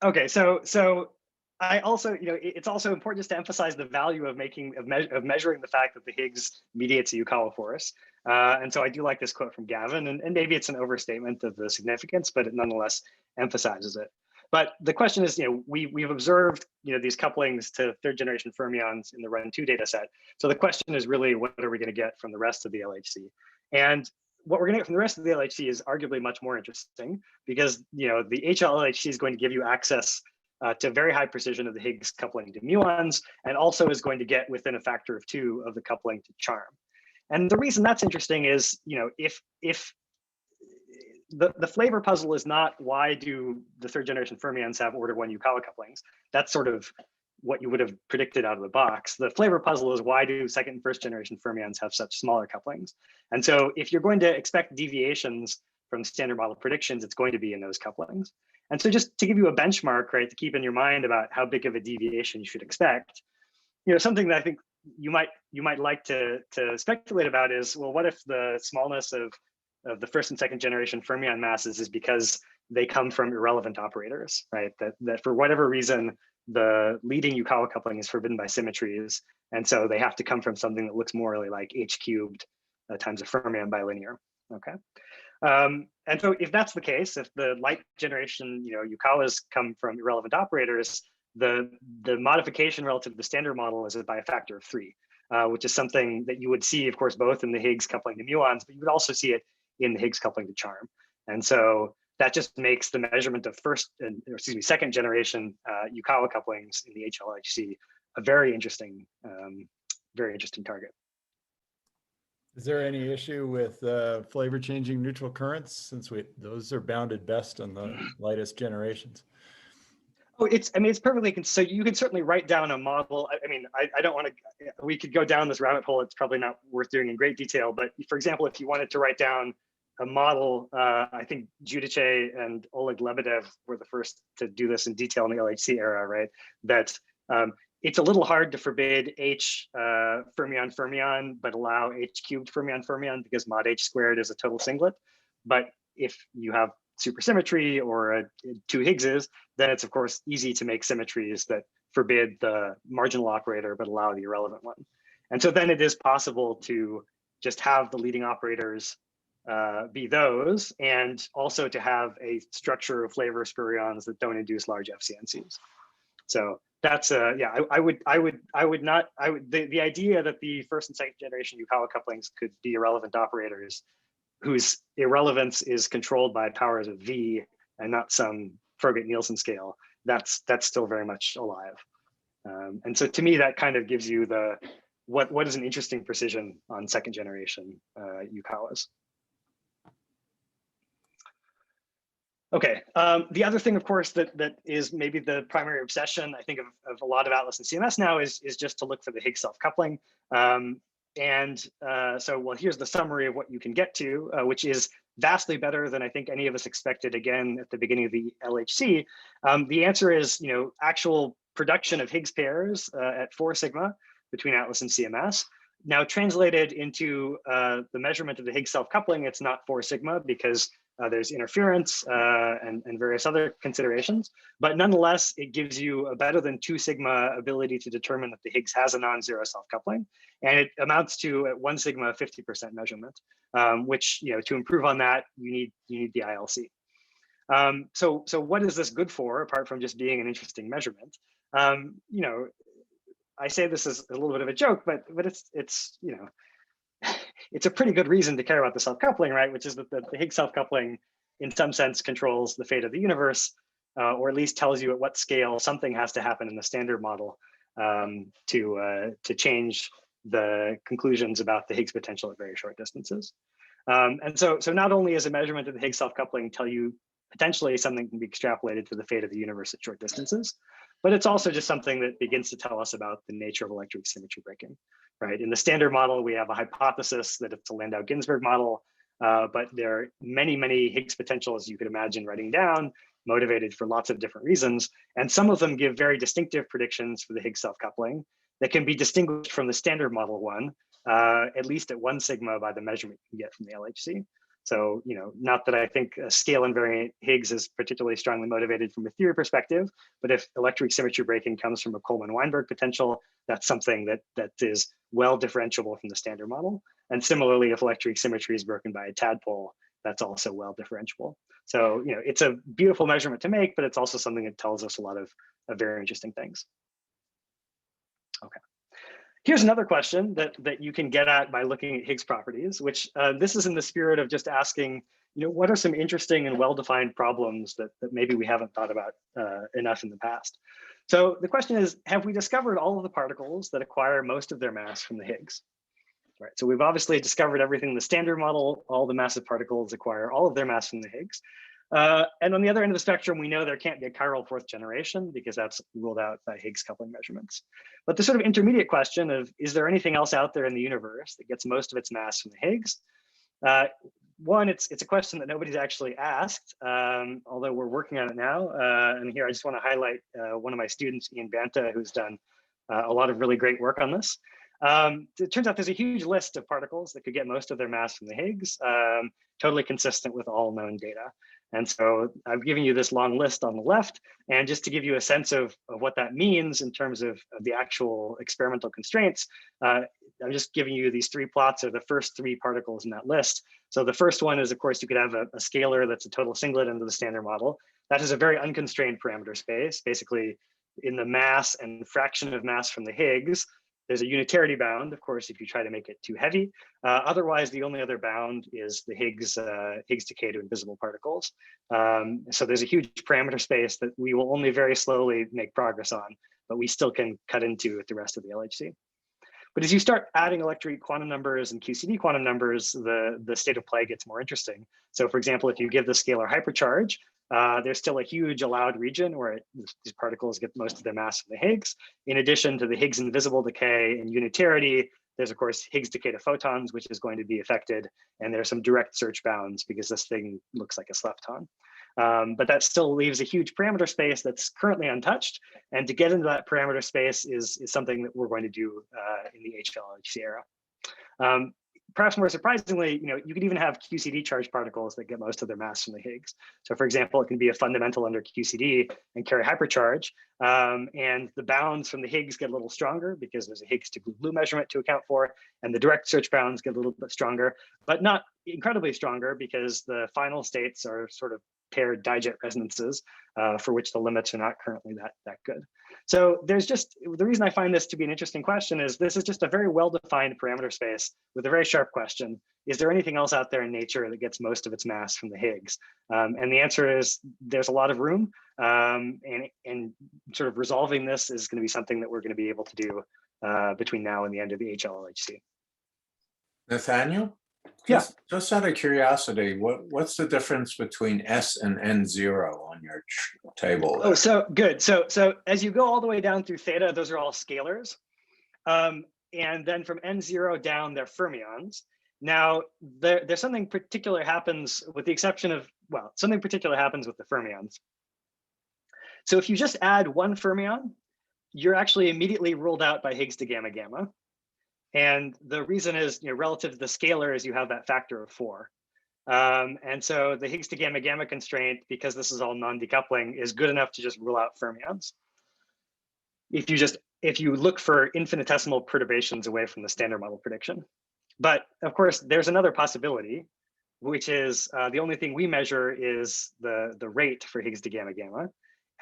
Okay, so I also, it's also important just to emphasize the value of measuring the fact that the Higgs mediates a Yukawa Force. And so I do like this quote from Gavin, and maybe it's an overstatement of the significance, but it nonetheless emphasizes it. But the question is, we've observed, these couplings to third generation fermions in the Run 2 data set. So the question is really, what are we going to get from the rest of the LHC? And what we're going to get from the rest of the LHC is arguably much more interesting, because the HL-LHC is going to give you access to very high precision of the Higgs coupling to muons, and also is going to get within a factor of 2 of the coupling to charm. And the reason that's interesting is, if the flavor puzzle is not why do the third generation fermions have order 1 Yukawa couplings, that's sort of what you would have predicted out of the box. The flavor puzzle is why do second and first generation fermions have such smaller couplings? And so if you're going to expect deviations from standard model predictions, it's going to be in those couplings. And so just to give you a benchmark, right, to keep in your mind about how big of a deviation you should expect, something that I think you might like to speculate about is, well, what if the smallness of the first and second generation fermion masses is because they come from irrelevant operators, right? That for whatever reason, the leading Yukawa coupling is forbidden by symmetries. And so they have to come from something that looks more like h cubed times a fermion bilinear, okay? And so if that's the case, if the light generation, Yukawas come from irrelevant operators, the modification relative to the standard model is by a factor of 3, which is something that you would see, of course, both in the Higgs coupling to muons, but you would also see it in the Higgs coupling to charm. And so that just makes the measurement of second generation Yukawa couplings in the HL-LHC a very interesting target. Is there any issue with flavor changing neutral currents, since those are bounded best on the lightest generations? Oh, it's perfectly, so you can certainly write down a model. I don't want to, we could go down this rabbit hole. It's probably not worth doing in great detail, but for example, if you wanted to write down a model, I think Judice and Oleg Lebedev were the first to do this in detail in the LHC era, right? That it's a little hard to forbid H fermion, but allow H cubed fermion, because mod H squared is a total singlet. But if you have supersymmetry or 2 Higgses, then it's of course easy to make symmetries that forbid the marginal operator, but allow the irrelevant one. And so then it is possible to just have the leading operators be those, and also to have a structure of flavor spurions that don't induce large FCNCs. So that's the idea that the first and second generation Yukawa couplings could be irrelevant operators whose irrelevance is controlled by powers of V and not some Froget-Nielsen scale, that's still very much alive. And so to me, that kind of gives you what is an interesting precision on second generation Yukawas. Okay, the other thing, of course, that is maybe the primary obsession, I think, of a lot of Atlas and CMS now is just to look for the Higgs self-coupling. So here's the summary of what you can get to, which is vastly better than I think any of us expected, again, at the beginning of the LHC. The answer is, actual production of Higgs pairs at 4 sigma between Atlas and CMS. Now translated into the measurement of the Higgs self-coupling, it's not 4 sigma because there's interference and various other considerations, but nonetheless, it gives you a better than 2 sigma ability to determine that the Higgs has a non-zero self-coupling, and it amounts to at 1 sigma 50% measurement, which to improve on that you need the ILC. So what is this good for apart from just being an interesting measurement? I say this is a little bit of a joke, but it's it's a pretty good reason to care about the self-coupling, right? Which is that the Higgs self-coupling, in some sense, controls the fate of the universe, or at least tells you at what scale something has to happen in the standard model to change the conclusions about the Higgs potential at very short distances. And so not only is a measurement of the Higgs self-coupling tell you potentially something can be extrapolated to the fate of the universe at short distances, but it's also just something that begins to tell us about the nature of electric symmetry breaking, right? In the standard model, we have a hypothesis that it's a Landau-Ginzburg model, but there are many, many Higgs potentials you could imagine writing down, motivated for lots of different reasons. And some of them give very distinctive predictions for the Higgs self-coupling that can be distinguished from the standard model one, at least at 1 sigma by the measurement you can get from the LHC. So, not that I think a scale invariant Higgs is particularly strongly motivated from a theory perspective, but if electric symmetry breaking comes from a Coleman-Weinberg potential, that's something that is well differentiable from the standard model. And similarly, if electric symmetry is broken by a tadpole, that's also well differentiable. So, it's a beautiful measurement to make, but it's also something that tells us a lot of very interesting things. Okay. Here's another question that you can get at by looking at Higgs properties, which this is in the spirit of just asking, what are some interesting and well-defined problems that maybe we haven't thought about enough in the past? So the question is, have we discovered all of the particles that acquire most of their mass from the Higgs? Right, so we've obviously discovered everything in the standard model, all the massive particles acquire all of their mass from the Higgs. And on the other end of the spectrum, we know there can't be a chiral 4th generation because that's ruled out by Higgs coupling measurements. But the sort of intermediate question of, is there anything else out there in the universe that gets most of its mass from the Higgs? One, it's a question that nobody's actually asked, although we're working on it now. And here I just want to highlight one of my students, Ian Banta, who's done a lot of really great work on this. It turns out there's a huge list of particles that could get most of their mass from the Higgs, totally consistent with all known data. And so I've given you this long list on the left, and just to give you a sense of what that means in terms of the actual experimental constraints, I'm just giving you these 3 plots of the first 3 particles in that list. So the first one is, of course, you could have a scalar that's a total singlet under the standard model. That has a very unconstrained parameter space. Basically, in the mass and fraction of mass from the Higgs, there's a unitarity bound, of course, if you try to make it too heavy. Otherwise, the only other bound is the Higgs decay to invisible particles. So there's a huge parameter space that we will only very slowly make progress on, but we still can cut into with the rest of the LHC. But as you start adding electroweak quantum numbers and QCD quantum numbers, the state of play gets more interesting. So for example, if you give the scalar hypercharge, there's still a huge allowed region where these particles get most of their mass from the Higgs. In addition to the Higgs invisible decay and unitarity, there's of course Higgs decay to photons, which is going to be affected. And there's some direct search bounds because this thing looks like a slepton. But that still leaves a huge parameter space that's currently untouched. And to get into that parameter space is something that we're going to do in the HL-LHC era. Perhaps more surprisingly, you could even have QCD charged particles that get most of their mass from the Higgs. So for example, it can be a fundamental under QCD and carry hypercharge. And the bounds from the Higgs get a little stronger because there's a Higgs to glue measurement to account for, and the direct search bounds get a little bit stronger, but not incredibly stronger because the final states are sort of paired dijet resonances for which the limits are not currently that good. So there's just, the reason I find this to be an interesting question is this is just a very well-defined parameter space with a very sharp question. Is there anything else out there in nature that gets most of its mass from the Higgs? And the answer is there's a lot of room, and sort of resolving this is going to be something that we're going to be able to do between now and the end of the HL-LHC. Nathaniel? Yeah. Just out of curiosity, what's the difference between S and N0 on your table? Oh, so good. So as you go all the way down through theta, those are all scalars. And then from N0 down, they're fermions. Now, there's something particular happens with the exception of, well, something particular happens with the fermions. So if you just add one fermion, you're actually immediately ruled out by Higgs to gamma gamma. And the reason is, relative to the scalars, you have that factor of 4. And so the Higgs to gamma gamma constraint, because this is all non-decoupling, is good enough to just rule out fermions. If you look for infinitesimal perturbations away from the standard model prediction. But of course, there's another possibility, which is the only thing we measure is the rate for Higgs to gamma gamma.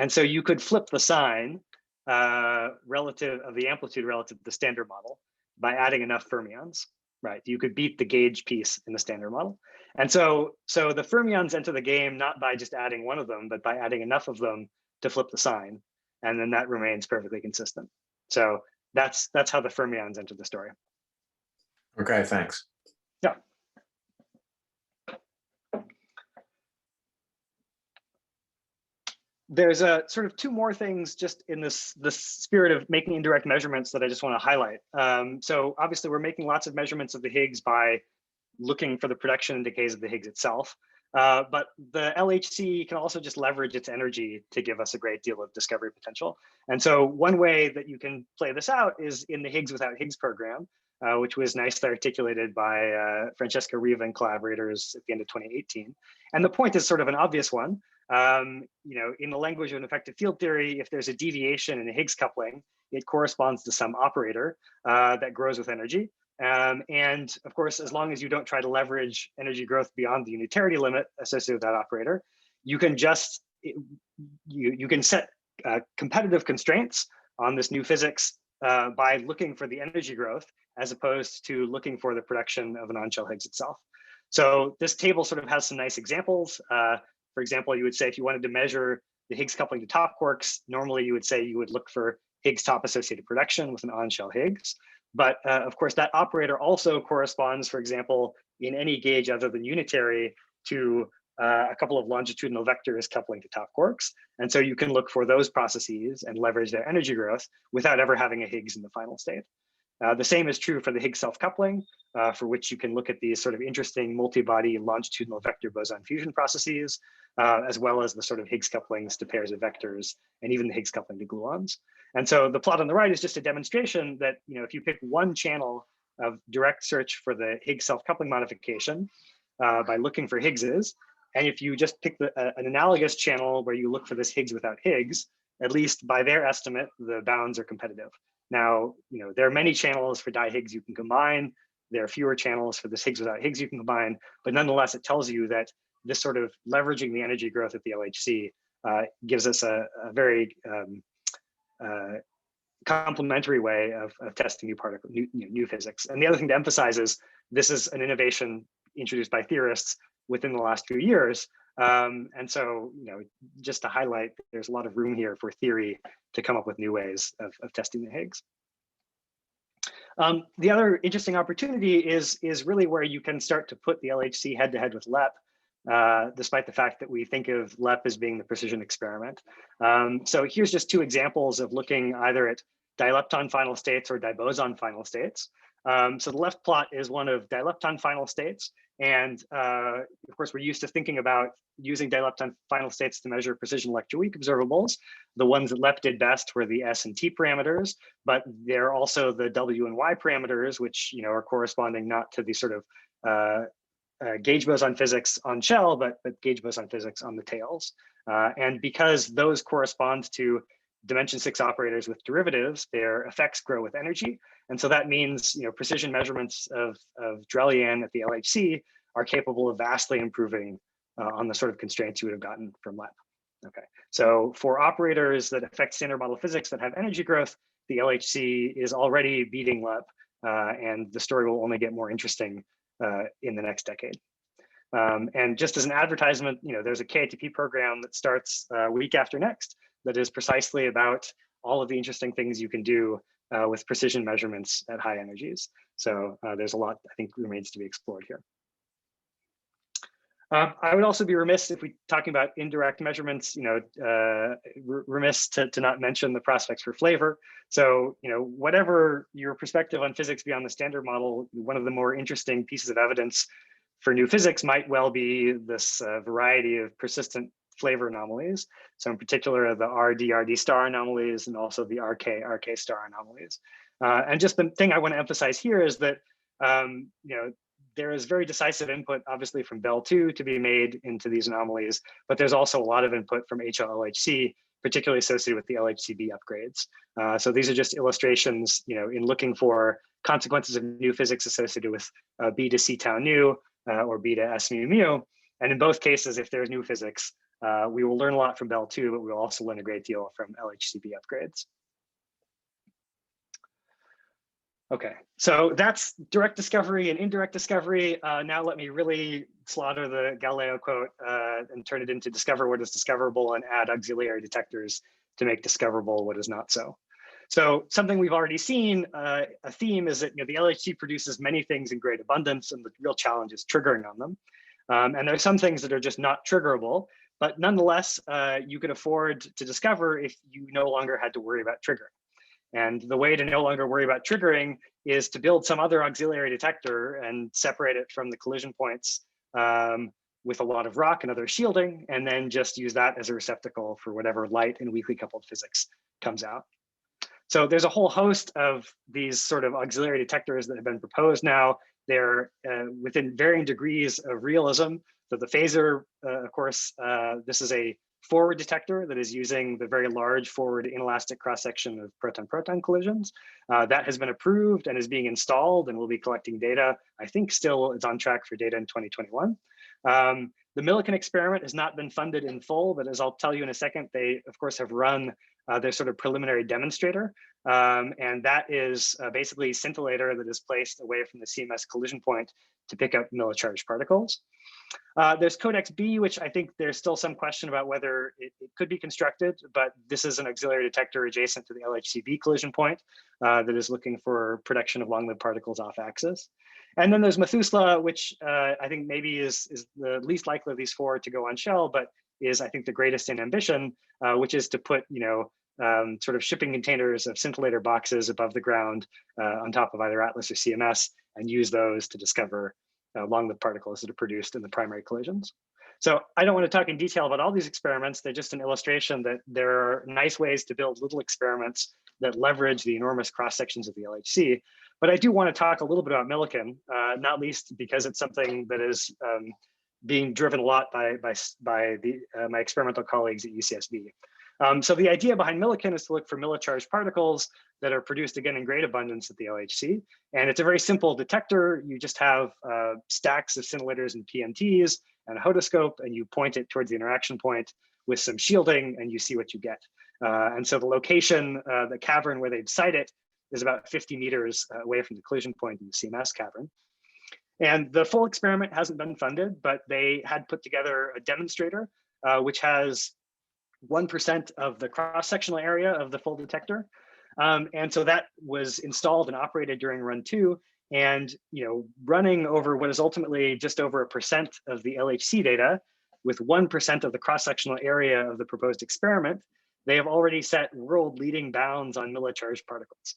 And so you could flip the sign relative of the amplitude relative to the standard model by adding enough fermions, right? You could beat the gauge piece in the standard model. And so the fermions enter the game not by just adding one of them, but by adding enough of them to flip the sign. And then that remains perfectly consistent. So that's how the fermions enter the story. Okay, thanks. Yeah. There's sort of two more things just in this spirit of making indirect measurements that I just want to highlight. So obviously we're making lots of measurements of the Higgs by looking for the production and decays of the Higgs itself. But the LHC can also just leverage its energy to give us a great deal of discovery potential. And so one way that you can play this out is in the Higgs without Higgs program, which was nicely articulated by Francesca Riva and collaborators at the end of 2018. And the point is sort of an obvious one. In the language of an effective field theory, if there's a deviation in a Higgs coupling, it corresponds to some operator that grows with energy. And of course, as long as you don't try to leverage energy growth beyond the unitarity limit associated with that operator, you can just, you can set competitive constraints on this new physics by looking for the energy growth as opposed to looking for the production of an on-shell Higgs itself. So this table sort of has some nice examples. For example, you would say if you wanted to measure the Higgs coupling to top quarks, normally you would say you would look for Higgs top associated production with an on-shell Higgs. But of course, that operator also corresponds, for example, in any gauge other than unitary to a couple of longitudinal vectors coupling to top quarks. And so you can look for those processes and leverage their energy growth without ever having a Higgs in the final state. The same is true for the Higgs self-coupling, for which you can look at these sort of interesting multi-body longitudinal vector boson fusion processes, as well as the sort of Higgs couplings to pairs of vectors, and even the Higgs coupling to gluons. And so the plot on the right is just a demonstration that, if you pick one channel of direct search for the Higgs self-coupling modification by looking for Higgses, and if you just pick an analogous channel where you look for this Higgs without Higgs, at least by their estimate, the bounds are competitive. Now, there are many channels for di-Higgs you can combine. There are fewer channels for this Higgs without Higgs you can combine, but nonetheless, it tells you that this sort of leveraging the energy growth at the LHC gives us a very complementary way of testing new physics. And the other thing to emphasize is this is an innovation introduced by theorists within the last few years. And so, just to highlight, there's a lot of room here for theory to come up with new ways of testing the Higgs. The other interesting opportunity is really where you can start to put the LHC head to head with LEP, despite the fact that we think of LEP as being the precision experiment. So here's just two examples of looking either at dilepton final states or diboson final states. So the left plot is one of dilepton final states. And of course, we're used to thinking about using dilepton final states to measure precision electroweak observables. The ones that LEP did best were the S and T parameters, but there are also the W and Y parameters, which are corresponding not to the sort of gauge boson physics on shell, but gauge boson physics on the tails. And because those correspond to dimension 6 operators with derivatives, their effects grow with energy. And so that means, precision measurements of Drellian at the LHC are capable of vastly improving on the sort of constraints you would have gotten from LEP. Okay, so for operators that affect standard model physics that have energy growth, the LHC is already beating LEP, and the story will only get more interesting in the next decade. And just as an advertisement, there's a KITP program that starts week after next that is precisely about all of the interesting things you can do with precision measurements at high energies. So there's a lot, I think, remains to be explored here. I would also be remiss if we talking about indirect measurements, remiss to not mention the prospects for flavor. So, whatever your perspective on physics beyond the standard model, one of the more interesting pieces of evidence for new physics might well be this variety of persistent flavor anomalies. So in particular, the RD star anomalies and also the RK star anomalies. And just the thing I want to emphasize here is that there is very decisive input, obviously, from Bell2 to be made into these anomalies, but there's also a lot of input from HL-LHC, particularly associated with the LHCb upgrades. So these are just illustrations, in looking for consequences of new physics associated with B to C tau nu or B to S mu mu. And in both cases, if there's new physics, we will learn a lot from Bell2, but we'll also learn a great deal from LHCb upgrades. Okay, so that's direct discovery and indirect discovery. Now let me really slaughter the Galileo quote and turn it into discover what is discoverable and add auxiliary detectors to make discoverable what is not so. So something we've already seen, a theme is that the LHC produces many things in great abundance, and the real challenge is triggering on them. And there are some things that are just not triggerable, but nonetheless, you could afford to discover if you no longer had to worry about triggering. And the way to no longer worry about triggering is to build some other auxiliary detector and separate it from the collision points with a lot of rock and other shielding, and then just use that as a receptacle for whatever light and weakly coupled physics comes out. So there's a whole host of these sort of auxiliary detectors that have been proposed now. They're within varying degrees of realism. So the FASER, of course, this is a forward detector that is using the very large forward inelastic cross-section of proton-proton collisions. That has been approved and is being installed and will be collecting data. I think still it's on track for data in 2021. The Millikan experiment has not been funded in full, but as I'll tell you in a second, they of course have run their sort of preliminary demonstrator. And that is basically a scintillator that is placed away from the CMS collision point to pick up millicharged particles. There's Codex B, which I think there's still some question about whether it could be constructed, but this is an auxiliary detector adjacent to the LHCb collision point that is looking for production of long-lived particles off axis. And then there's Methuselah, which I think maybe is the least likely of these four to go on shell, but is I think the greatest in ambition, which is to put sort of shipping containers of scintillator boxes above the ground on top of either Atlas or CMS and use those to discover long-lived particles that are produced in the primary collisions. So I don't want to talk in detail about all these experiments. They're just an illustration that there are nice ways to build little experiments that leverage the enormous cross sections of the LHC. But I do want to talk a little bit about Millikan, not least because it's something that is being driven a lot by my experimental colleagues at UCSB. So the idea behind Millikan is to look for millicharged particles that are produced again in great abundance at the LHC. And it's a very simple detector. You just have stacks of scintillators and PMTs and a hodoscope, and you point it towards the interaction point with some shielding, and you see what you get. And so the location, the cavern where they'd site it, is about 50 meters away from the collision point in the CMS cavern. And the full experiment hasn't been funded, but they had put together a demonstrator, which has 1% of the cross-sectional area of the full detector. And so that was installed and operated during run 2, and running over what is ultimately just over 1% of the LHC data with 1% of the cross-sectional area of the proposed experiment, they have already set world-leading bounds on millicharged particles.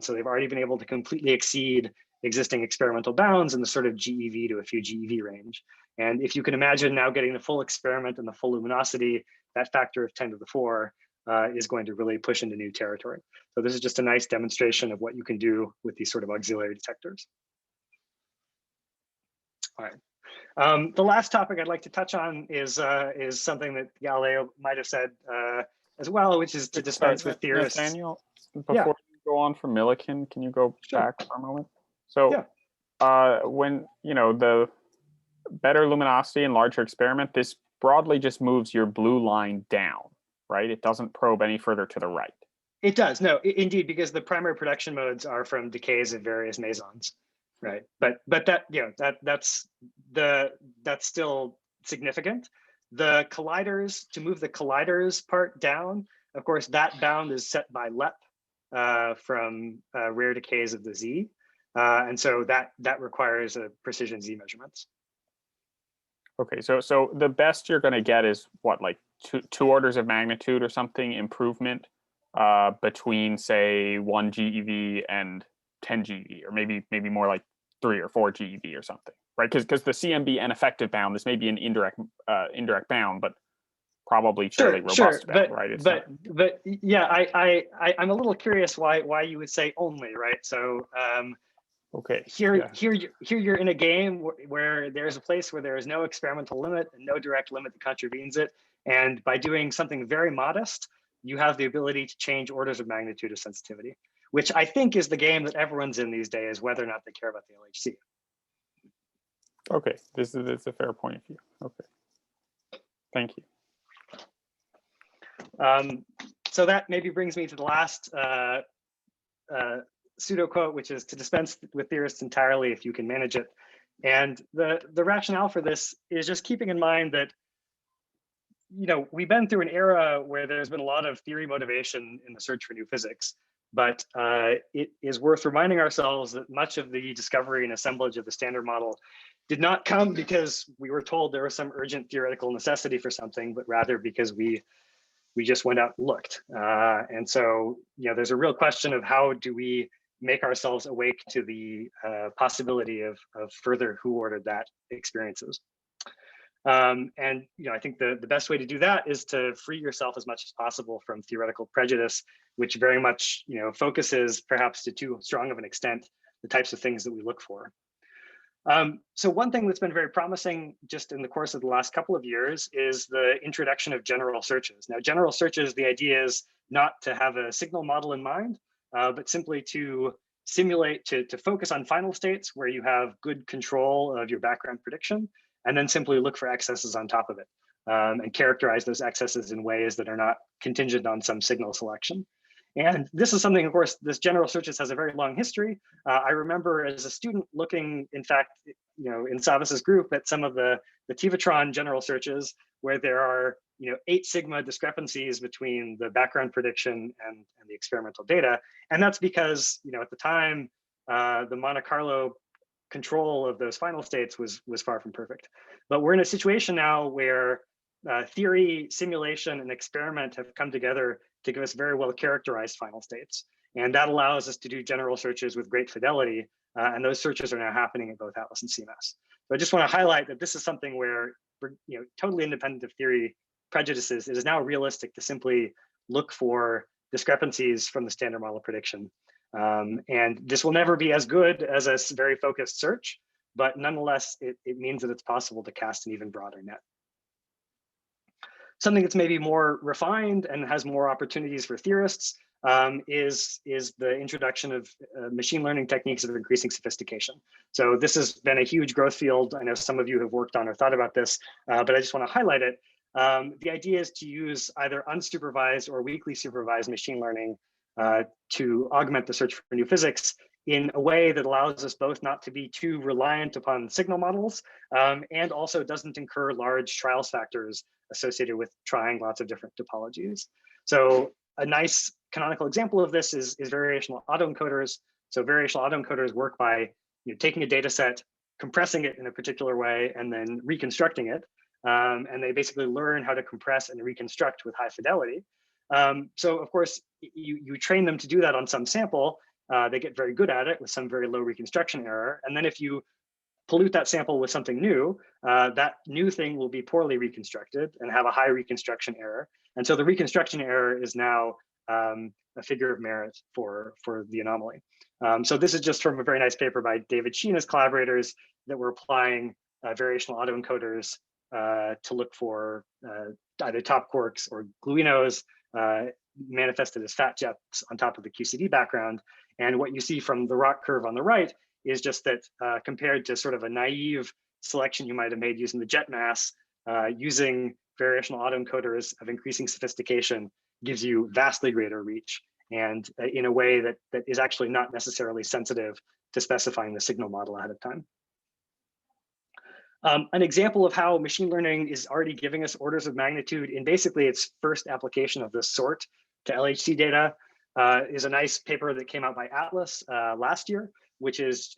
So they've already been able to completely exceed existing experimental bounds in the sort of GeV to a few GeV range. And if you can imagine now getting the full experiment and the full luminosity, that factor of 10 to the 4 is going to really push into new territory. So this is just a nice demonstration of what you can do with these sort of auxiliary detectors. All right. The last topic I'd like to touch on is something that Galileo might have said as well, which is to dispense with theorists. Nathaniel, before you go on from Millikan, can you go back for a moment? So when, the better luminosity and larger experiment, this broadly just moves your blue line down, right? It doesn't probe any further to the right. It does, no, indeed, because the primary production modes are from decays of various mesons, right? But that, that's still significant. The colliders, to move the colliders part down, of course, that bound is set by LEP from rare decays of the Z. And so that requires a precision Z measurements. Okay, so the best you're going to get is what, like two orders of magnitude or something improvement between, say, 1 GeV and 10 GeV, or maybe more like 3 or 4 GeV or something, right? Because the CMB and effective bound, this may be an indirect bound, but probably fairly robust about, right? It's but yeah, I'm a little curious why you would say only, right? So okay. Here you're in a game where there's a place where there is no experimental limit and no direct limit that contravenes it. And by doing something very modest, you have the ability to change orders of magnitude of sensitivity, which I think is the game that everyone's in these days, whether or not they care about the LHC. Okay, this is a fair point of view. Okay, thank you. So that maybe brings me to the last pseudo quote, which is to dispense with theorists entirely if you can manage it. And the rationale for this is just keeping in mind that, you know, we've been through an era where there's been a lot of theory motivation in the search for new physics, but it is worth reminding ourselves that much of the discovery and assemblage of the standard model did not come because we were told there was some urgent theoretical necessity for something, but rather because we just went out and looked. And so, you know, there's a real question of how do we make ourselves awake to the possibility of further who ordered that experiences. And, you know, I think the best way to do that is to free yourself as much as possible from theoretical prejudice, which very much, you know, focuses perhaps to too strong of an extent the types of things that we look for. So one thing that's been very promising just in the course of the last couple of years is the introduction of general searches. Now, general searches, the idea is not to have a signal model in mind, but simply to simulate, to focus on final states where you have good control of your background prediction, and then simply look for excesses on top of it, and characterize those excesses in ways that are not contingent on some signal selection. And this is something, of course, this general searches has a very long history. I remember as a student looking, in fact, you know, in Savas's group at some of the Tivatron general searches where there are, you know, 8 sigma discrepancies between the background prediction and the experimental data. And that's because, you know, at the time, the Monte Carlo control of those final states was far from perfect. But we're in a situation now where theory, simulation, and experiment have come together to give us very well characterized final states. And that allows us to do general searches with great fidelity. And those searches are now happening at both Atlas and CMS. So I just want to highlight that this is something where, you know, totally independent of theory prejudices, it is now realistic to simply look for discrepancies from the standard model prediction. And this will never be as good as a very focused search, but nonetheless, it means that it's possible to cast an even broader net. Something that's maybe more refined and has more opportunities for theorists is the introduction of machine learning techniques of increasing sophistication. So this has been a huge growth field. I know some of you have worked on or thought about this, but I just want to highlight it. The idea is to use either unsupervised or weakly supervised machine learning to augment the search for new physics in a way that allows us both not to be too reliant upon signal models and also doesn't incur large trials factors associated with trying lots of different topologies. So a nice canonical example of this is variational autoencoders. So variational autoencoders work by, you know, taking a data set, compressing it in a particular way, and then reconstructing it. And they basically learn how to compress and reconstruct with high fidelity. So of course, you train them to do that on some sample. They get very good at it with some very low reconstruction error. And then if you pollute that sample with something new, that new thing will be poorly reconstructed and have a high reconstruction error. And so the reconstruction error is now a figure of merit for the anomaly. So this is just from a very nice paper by David Shih and his collaborators that were applying variational autoencoders to look for either top quarks or gluinos manifested as fat jets on top of the QCD background. And what you see from the ROC curve on the right is just that compared to sort of a naive selection you might have made using the jet mass, using variational autoencoders of increasing sophistication gives you vastly greater reach, and in a way that is actually not necessarily sensitive to specifying the signal model ahead of time. An example of how machine learning is already giving us orders of magnitude in basically its first application of this sort to LHC data is a nice paper that came out by Atlas last year, which is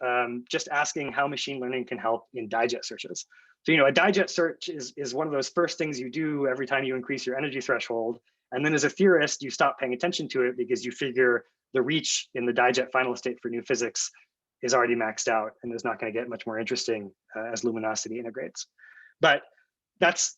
just asking how machine learning can help in digest searches. So, you know, a digest search is one of those first things you do every time you increase your energy threshold. And then as a theorist, you stop paying attention to it because you figure the reach in the digest final state for new physics is already maxed out and is not going to get much more interesting as luminosity integrates. But that's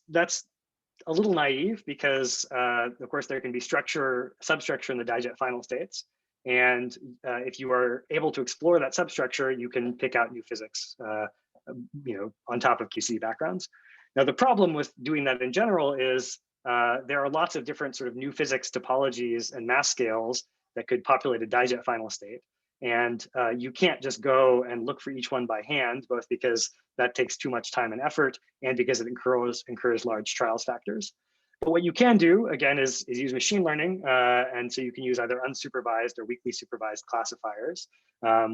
a little naive because, of course, there can be substructure in the dijet final states. And if you are able to explore that substructure, you can pick out new physics, on top of QC backgrounds. Now, the problem with doing that in general is there are lots of different sort of new physics topologies and mass scales that could populate a dijet final state. And you can't just go and look for each one by hand, both because that takes too much time and effort and because it incurs large trials factors. But what you can do, again, is use machine learning. And so you can use either unsupervised or weakly supervised classifiers,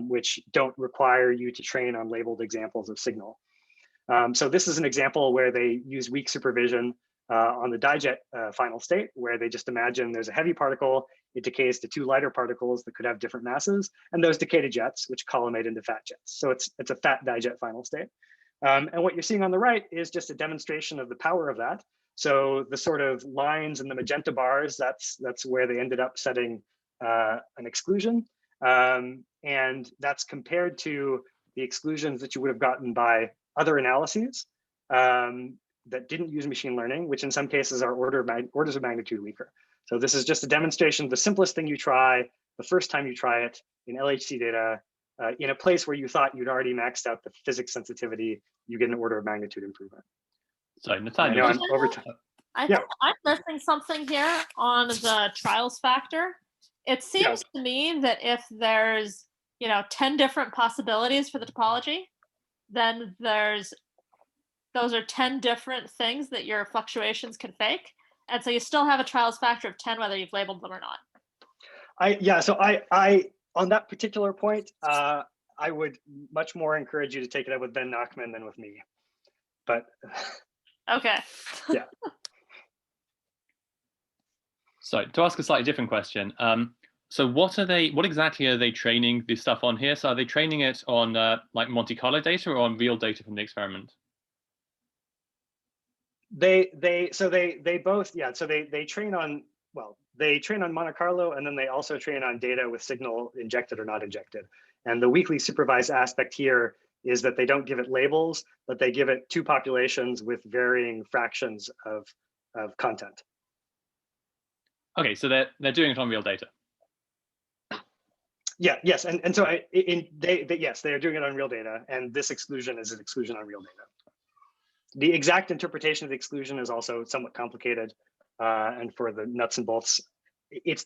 which don't require you to train on labeled examples of signal. So this is an example where they use weak supervision on the dijet final state, where they just imagine there's a heavy particle, it decays to 2 lighter particles that could have different masses, and those decay to jets, which collimate into fat jets. So it's a fat dijet final state. And what you're seeing on the right is just a demonstration of the power of that. So the sort of lines and the magenta bars, that's where they ended up setting an exclusion. And that's compared to the exclusions that you would have gotten by other analyses that didn't use machine learning, which in some cases are orders of magnitude weaker. So this is just a demonstration of the simplest thing you try, the first time you try it in LHC data, in a place where you thought you'd already maxed out the physics sensitivity, you get an order of magnitude improvement. So Nathaniel, I know I'm over time. I think I'm missing something here on the trials factor. It seems to me that if there's 10 different possibilities for the topology, then those are 10 different things that your fluctuations can fake. And so you still have a trials factor of 10, whether you've labeled them or not. So I on that particular point, I would much more encourage you to take it up with Ben Nachman than with me. But okay. Yeah. So to ask a slightly different question, so what exactly are they training this stuff on here? So are they training it on like Monte Carlo data or on real data from the experiment? They both, so they train on, they train on Monte Carlo, and then they also train on data with signal injected or not injected. And the weakly supervised aspect here is that they don't give it labels, but they give it 2 populations with varying fractions of content. Okay, so they're doing it on real data. Yeah, yes, and so yes, they are doing it on real data, and this exclusion is an exclusion on real data. The exact interpretation of the exclusion is also somewhat complicated, and for the nuts and bolts,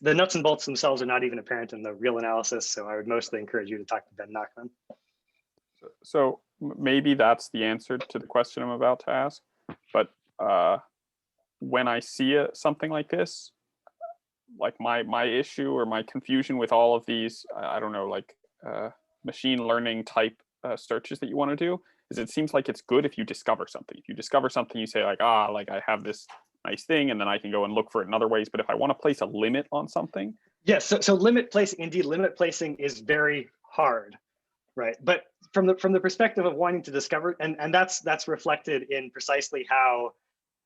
the nuts and bolts themselves are not even apparent in the real analysis. So I would mostly encourage you to talk to Ben Nachman. So maybe that's the answer to the question I'm about to ask. But when I see something like this, like my issue or my confusion with all of these, I don't know, like machine learning type searches that you want to do, is it seems like it's good if you discover something. If you discover something, you say like, like I have this nice thing, and then I can go and look for it in other ways. But if I want to place a limit on something. Yes, so limit placing is very hard, right? But from the perspective of wanting to discover, and that's reflected in precisely how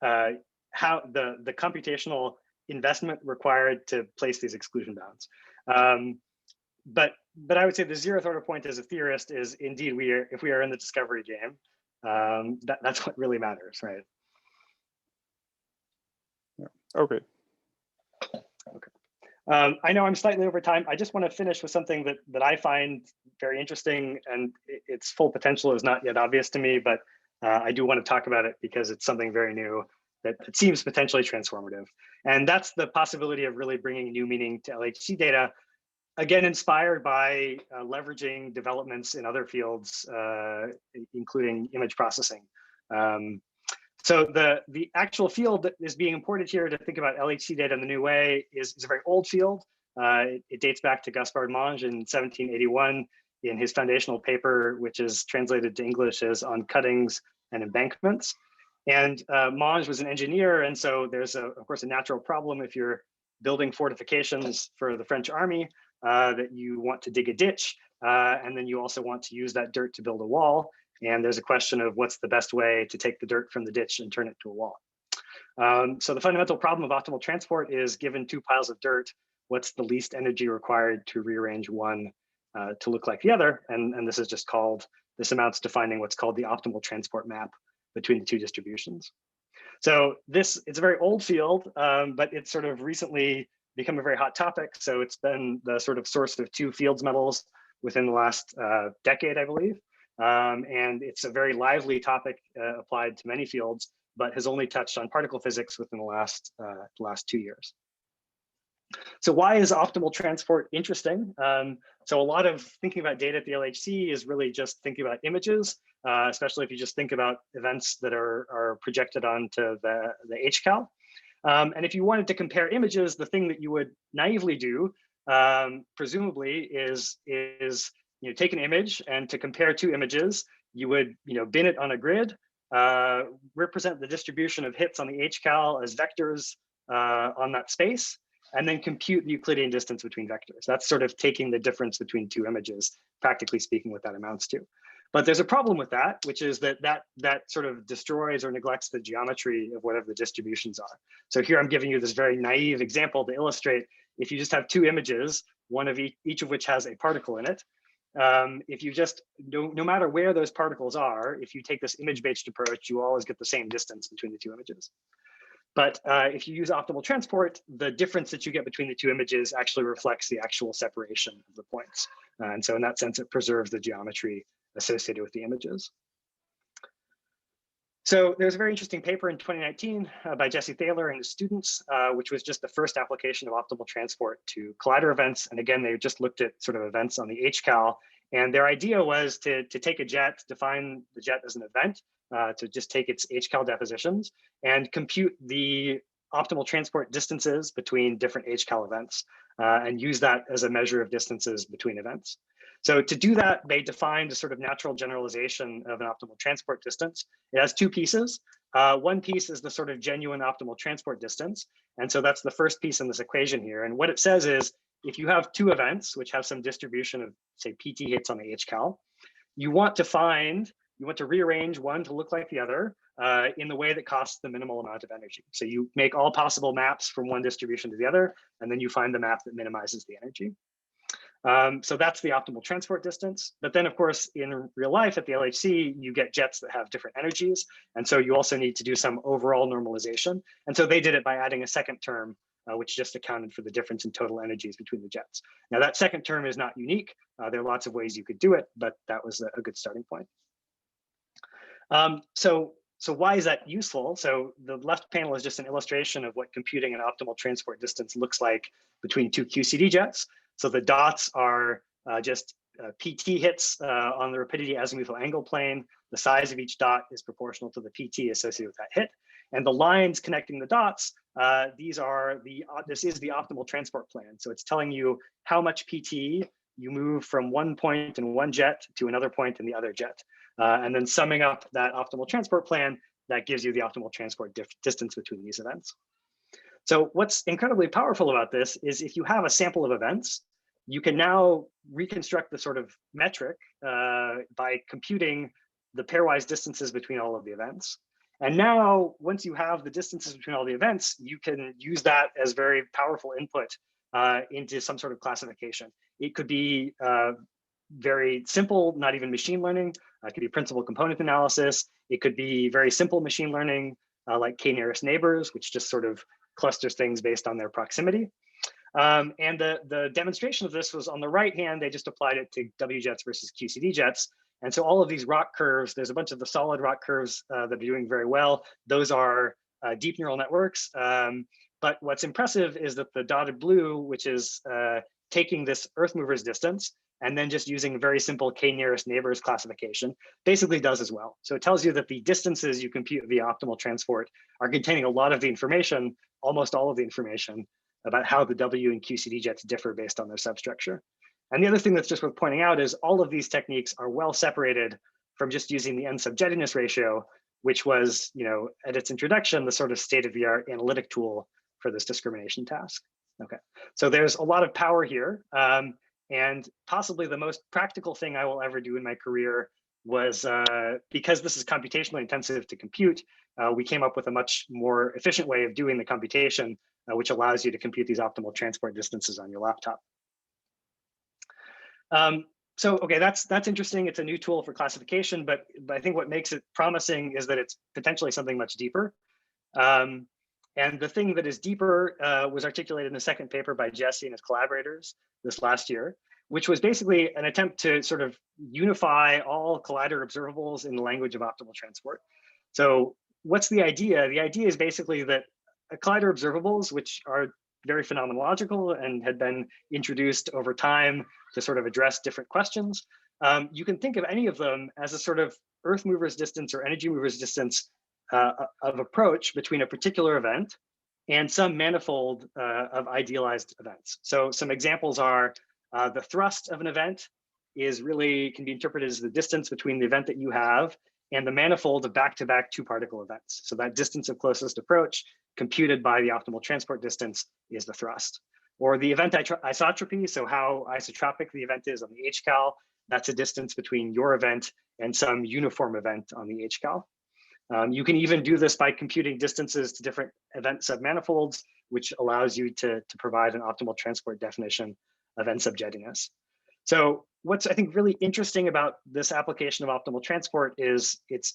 the computational investment required to place these exclusion bounds. But I would say the 0th order point as a theorist is indeed if we are in the discovery game, that's what really matters, right? Yeah. Okay. I know I'm slightly over time. I just want to finish with something that I find very interesting, and its full potential is not yet obvious to me, but I do want to talk about it because it's something very new that seems potentially transformative. And that's the possibility of really bringing new meaning to LHC data, again, inspired by leveraging developments in other fields, including image processing. So the actual field that is being imported here to think about LHC data in the new way is a very old field. It dates back to Gaspard Monge in 1781 in his foundational paper, which is translated to English as On Cuttings and Embankments. And Monge was an engineer, and so there's of course a natural problem if you're building fortifications for the French army, that you want to dig a ditch, and then you also want to use that dirt to build a wall. And there's a question of what's the best way to take the dirt from the ditch and turn it to a wall. So the fundamental problem of optimal transport is, given 2 piles of dirt, what's the least energy required to rearrange one to look like the other? And this amounts to finding what's called the optimal transport map between the 2 distributions. So it's a very old field, but it's sort of recently become a very hot topic. So it's been the sort of source of 2 Fields medals within the last decade, I believe. And it's a very lively topic applied to many fields, but has only touched on particle physics within the last 2 years. So why is optimal transport interesting? So a lot of thinking about data at the LHC is really just thinking about images, especially if you just think about events that are projected onto the HL. And if you wanted to compare images, the thing that you would naively do, presumably, is take an image, and to compare 2 images, you would bin it on a grid, represent the distribution of hits on the HL as vectors on that space, and then compute the Euclidean distance between vectors. That's sort of taking the difference between 2 images, practically speaking, what that amounts to. But there's a problem with that, which is that sort of destroys or neglects the geometry of whatever the distributions are. So here I'm giving you this very naive example to illustrate, if you just have 2 images, one of each of which has a particle in it, if you just, no matter where those particles are, if you take this image-based approach, you always get the same distance between the 2 images. But if you use optimal transport, the difference that you get between the 2 images actually reflects the actual separation of the points. And so in that sense, it preserves the geometry associated with the images. So there's a very interesting paper in 2019 by Jesse Thaler and his students, which was just the first application of optimal transport to collider events. And again, they just looked at sort of events on the HCal. And their idea was to take a jet, define the jet as an event, to just take its HCal depositions and compute the optimal transport distances between different HCal events and use that as a measure of distances between events. So to do that, they defined a sort of natural generalization of an optimal transport distance. It has 2 pieces. One piece is the sort of genuine optimal transport distance. And so that's the first piece in this equation here. And what it says is, if you have 2 events, which have some distribution of, say, PT hits on the HCal, you want to rearrange one to look like the other in the way that costs the minimal amount of energy. So you make all possible maps from one distribution to the other, and then you find the map that minimizes the energy. So that's the optimal transport distance. But then, of course, in real life at the LHC, you get jets that have different energies. And so you also need to do some overall normalization. And so they did it by adding a second term, which just accounted for the difference in total energies between the jets. Now, that second term is not unique. There are lots of ways you could do it, but that was a good starting point. So why is that useful? So the left panel is just an illustration of what computing an optimal transport distance looks like between 2 QCD jets. So the dots are just PT hits on the rapidity azimuthal angle plane. The size of each dot is proportional to the PT associated with that hit. And the lines connecting the dots, this is the optimal transport plan. So it's telling you how much PT you move from one point in one jet to another point in the other jet. And then summing up that optimal transport plan, that gives you the optimal transport distance between these events. So what's incredibly powerful about this is if you have a sample of events, you can now reconstruct the sort of metric by computing the pairwise distances between all of the events. And now, once you have the distances between all the events, you can use that as very powerful input into some sort of classification. It could be very simple, not even machine learning. It could be principal component analysis. It could be very simple machine learning, like k-nearest neighbors, which just sort of clusters things based on their proximity. And the demonstration of this was on the right hand, they just applied it to W jets versus QCD jets. And so all of these ROC curves, there's a bunch of the solid ROC curves that are doing very well. Those are deep neural networks. But what's impressive is that the dotted blue, which is taking this Earth movers distance and then just using very simple k-nearest neighbors classification, basically does as well. So it tells you that the distances you compute via optimal transport are containing a lot of the information, almost all of the information, about how the W and QCD jets differ based on their substructure. And the other thing that's just worth pointing out is all of these techniques are well separated from just using the n sub jettiness ratio, which was, at its introduction, the sort of state-of-the-art analytic tool for this discrimination task. Okay, so there's a lot of power here. And possibly the most practical thing I will ever do in my career was, because this is computationally intensive to compute, we came up with a much more efficient way of doing the computation, which allows you to compute these optimal transport distances on your laptop. So, okay, that's interesting. It's a new tool for classification, but I think what makes it promising is that it's potentially something much deeper. And the thing that is deeper was articulated in the second paper by Jesse and his collaborators this last year, which was basically an attempt to sort of unify all collider observables in the language of optimal transport. So what's the idea? The idea is basically that collider observables, which are very phenomenological and had been introduced over time to sort of address different questions, you can think of any of them as a sort of Earth mover's distance or energy mover's distance of approach between a particular event and some manifold of idealized events. So some examples are the thrust of an event can be interpreted as the distance between the event that you have and the manifold of back-to-back two-particle events. So that distance of closest approach computed by the optimal transport distance is the thrust. Or the event isotropy, so how isotropic the event is on the HCal, that's a distance between your event and some uniform event on the HCal. You can even do this by computing distances to different event submanifolds, which allows you to provide an optimal transport definition of n sub jettiness. So what's I think really interesting about this application of optimal transport is it's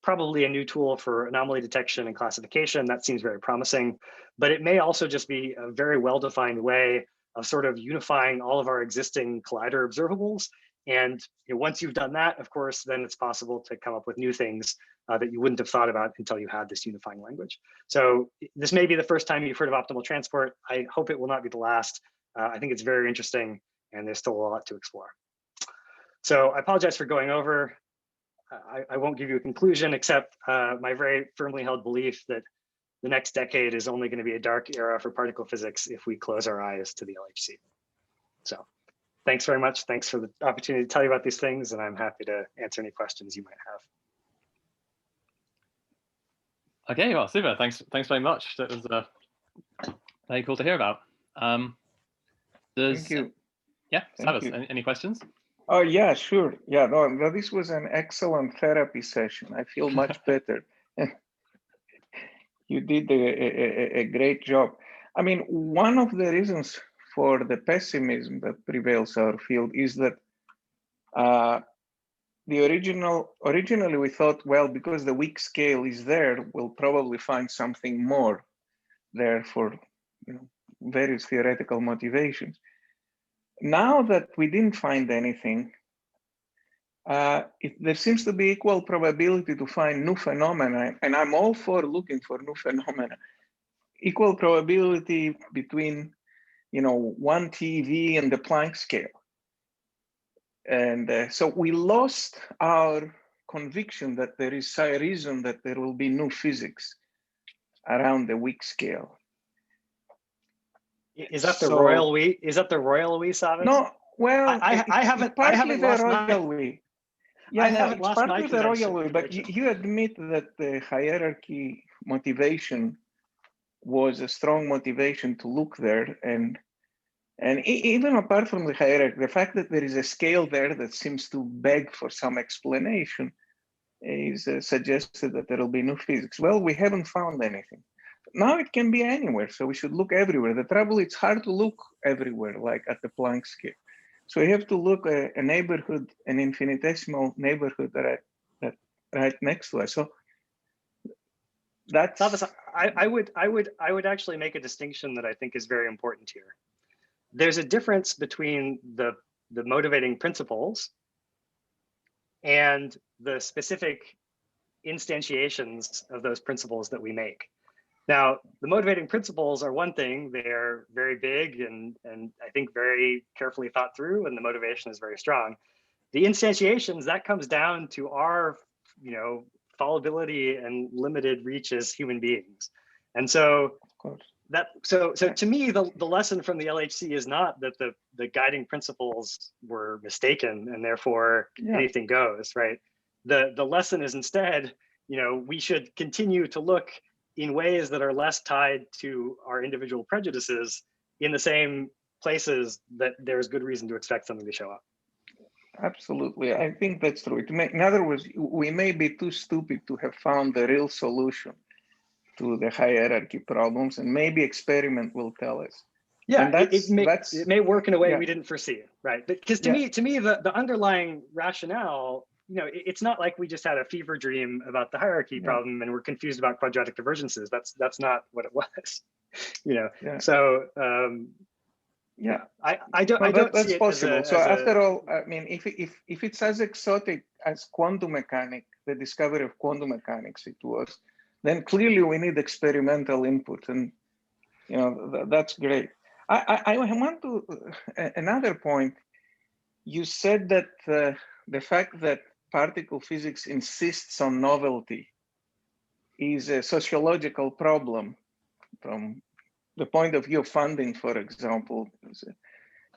probably a new tool for anomaly detection and classification. That seems very promising, but it may also just be a very well-defined way of sort of unifying all of our existing collider observables. And once you've done that, of course, then it's possible to come up with new things that you wouldn't have thought about until you had this unifying language. So this may be the first time you've heard of optimal transport. I hope it will not be the last. I think it's very interesting, and there's still a lot to explore. So I apologize for going over. I won't give you a conclusion, except my very firmly held belief that the next decade is only going to be a dark era for particle physics if we close our eyes to the LHC. So thanks very much. Thanks for the opportunity to tell you about these things, and I'm happy to answer any questions you might have. Okay, well, super. Thanks very much. That was very cool to hear about. Thank you. Yeah, Savas, any questions? Oh, yeah, sure. Yeah, no, this was an excellent therapy session. I feel much better. You did a great job. I mean, one of the reasons for the pessimism that prevails our field is that originally we thought, well, because the weak scale is there, we'll probably find something more there for various theoretical motivations. Now that we didn't find anything, there seems to be equal probability to find new phenomena, and I'm all for looking for new phenomena. Equal probability between 1 TeV and the Planck scale. And so we lost our conviction that there is a reason that there will be new physics around the weak scale. Is that the royal we? Is that the royal we, Savas? No, well, I haven't lost royal we. Yeah, it's partly the royal we, but you admit that the hierarchy motivation was a strong motivation to look there, and even apart from the hierarchy, the fact that there is a scale there that seems to beg for some explanation is suggested that there will be new physics. Well, we haven't found anything. Now it can be anywhere, so we should look everywhere. The trouble, it's hard to look everywhere, like at the Planck scale. So you have to look at a neighborhood, an infinitesimal neighborhood right next to us. So that's. I would actually make a distinction that I think is very important here. There's a difference between the motivating principles and the specific instantiations of those principles that we make. Now, the motivating principles are one thing. They're very big and I think very carefully thought through, and the motivation is very strong. The instantiations, that comes down to our fallibility and limited reach as human beings. And so so to me, the lesson from the LHC is not that the guiding principles were mistaken and therefore anything goes, right? The lesson is instead, we should continue to look in ways that are less tied to our individual prejudices in the same places that there's good reason to expect something to show up. Absolutely, I think that's true. In other words, we may be too stupid to have found the real solution to the hierarchy problems, and maybe experiment will tell us. Yeah, it may work in a way we didn't foresee, right? Because to me, the underlying rationale it's not like we just had a fever dream about the hierarchy problem and we're confused about quadratic divergences. That's not what it was. So I don't that's see it possible. as so after all, I mean, if it's as exotic as quantum mechanics, the discovery of quantum mechanics it was, then clearly we need experimental input, and that's great. I want to another point. You said that the fact that particle physics insists on novelty is a sociological problem from the point of view of funding, for example.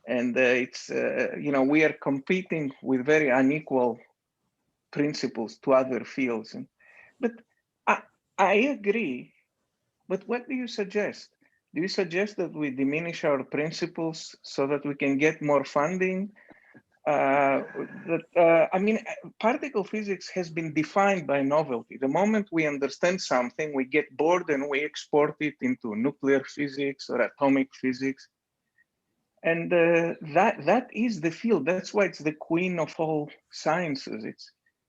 And it's, we are competing with very unequal principles to other fields. But I agree, but what do you suggest? Do you suggest that we diminish our principles so that we can get more funding? I mean, particle physics has been defined by novelty. The moment we understand something, we get bored and we export it into nuclear physics or atomic physics. And that is the field. That's why it's the queen of all sciences.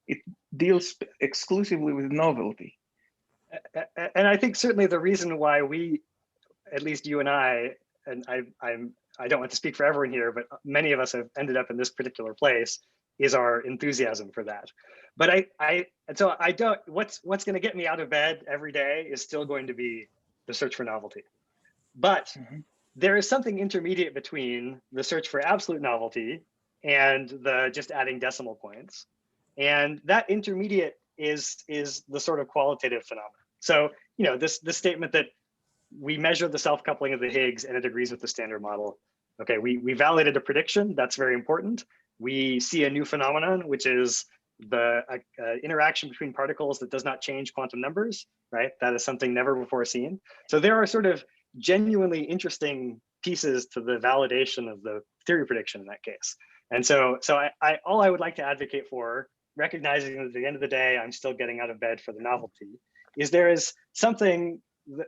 It deals exclusively with novelty. And I think certainly the reason why we, at least you and I don't want to speak for everyone here, but many of us have ended up in this particular place, is our enthusiasm for that. But what's going to get me out of bed every day is still going to be the search for novelty. But there is something intermediate between the search for absolute novelty and the just adding decimal points. And that intermediate is the sort of qualitative phenomenon. So, this statement that we measure the self-coupling of the Higgs and it agrees with the standard model. Okay, we validated a prediction, that's very important. We see a new phenomenon, which is the interaction between particles that does not change quantum numbers, right? That is something never before seen. So there are sort of genuinely interesting pieces to the validation of the theory prediction in that case. And so all I would like to advocate for, recognizing that at the end of the day, I'm still getting out of bed for the novelty, is there is something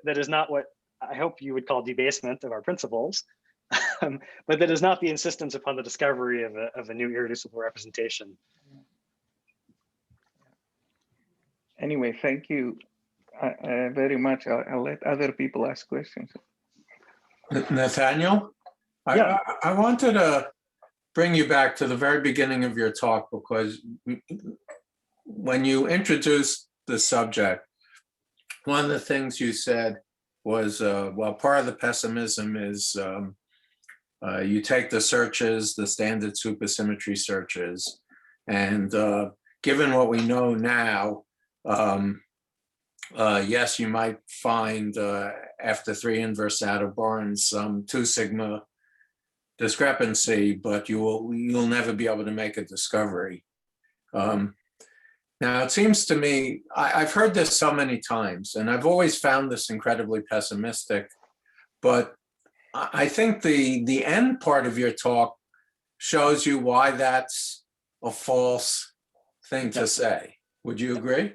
that is not what I hope you would call debasement of our principles, but that is not the insistence upon the discovery of a new irreducible representation. Anyway, thank you very much. I'll let other people ask questions. Nathaniel, Yeah. I wanted to bring you back to the very beginning of your talk, because when you introduced the subject, one of the things you said was, well, part of the pessimism is you take the searches, the standard supersymmetry searches, and given what we know now, yes, you might find after 3 inverse out of Barnes some 2 sigma discrepancy, but you'll never be able to make a discovery. Now, it seems to me, I've heard this so many times, and I've always found this incredibly pessimistic, but I think the end part of your talk shows you why that's a false thing to say. Would you agree?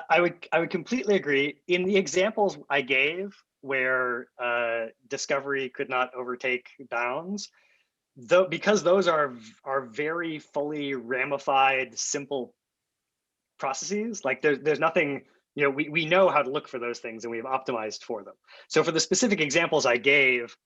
I would completely agree. In the examples I gave where discovery could not overtake bounds, because those are very fully ramified, simple processes, like there's nothing, we know how to look for those things and we've optimized for them. So for the specific examples I gave,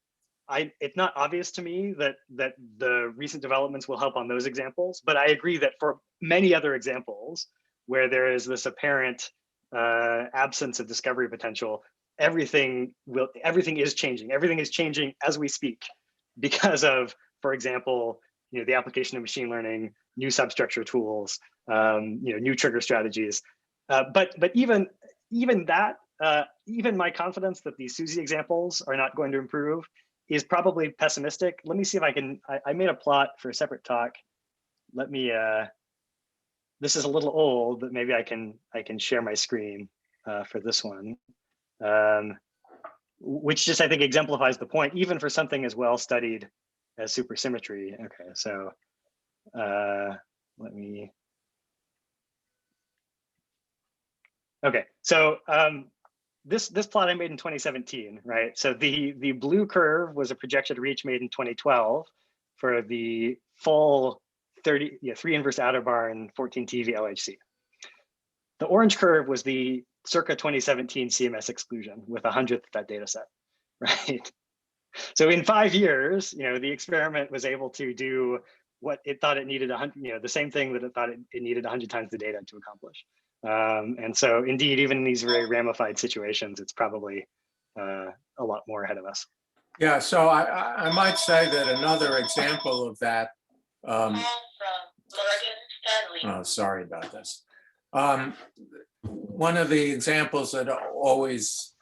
it's not obvious to me that the recent developments will help on those examples, but I agree that for many other examples where there is this apparent absence of discovery potential, everything is changing. Everything is changing as we speak because of, for example, the application of machine learning, new substructure tools, new trigger strategies. But even that, even my confidence that these SUSY examples are not going to improve is probably pessimistic. Let me see if I can. I made a plot for a separate talk. Let me. This is a little old, but maybe I can share my screen for this one, which just I think exemplifies the point, even for something as well studied as supersymmetry. Okay, so let me. Okay, so this plot I made in 2017, right? So the blue curve was a projected reach made in 2012 for the full 30, 3 inverse outer bar and 14 TeV LHC. The orange curve was the circa 2017 CMS exclusion with 100th of that data set, right? So in 5 years, the experiment was able to do what it thought it needed, the same thing that it thought it needed 100 times the data to accomplish. And so indeed, even in these very ramified situations, it's probably a lot more ahead of us. Yeah, so I might say that another example of that, oh, sorry about this. One of the examples that always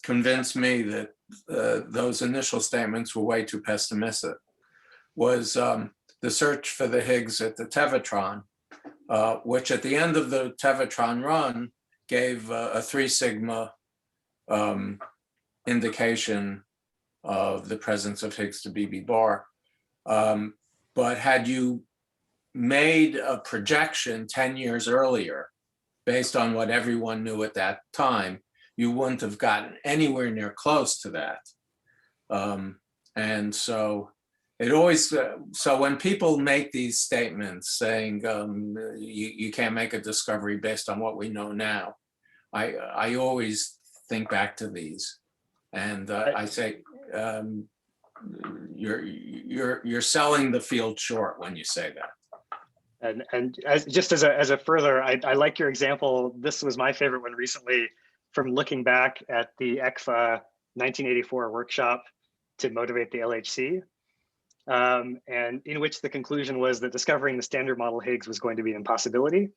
convinced me that those initial statements were way too pessimistic was the search for the Higgs at the Tevatron, which at the end of the Tevatron run gave a 3 sigma indication of the presence of Higgs to BB bar. But had you made a projection 10 years earlier, based on what everyone knew at that time, you wouldn't have gotten anywhere near close to that. And so it always, so when people make these statements saying you can't make a discovery based on what we know now, I always think back to these, and I say you're selling the field short when you say that. And just as a further, I like your example. This was my favorite one recently, from looking back at the ECFA 1984 workshop to motivate the LHC, and in which the conclusion was that discovering the standard model Higgs was going to be an impossibility.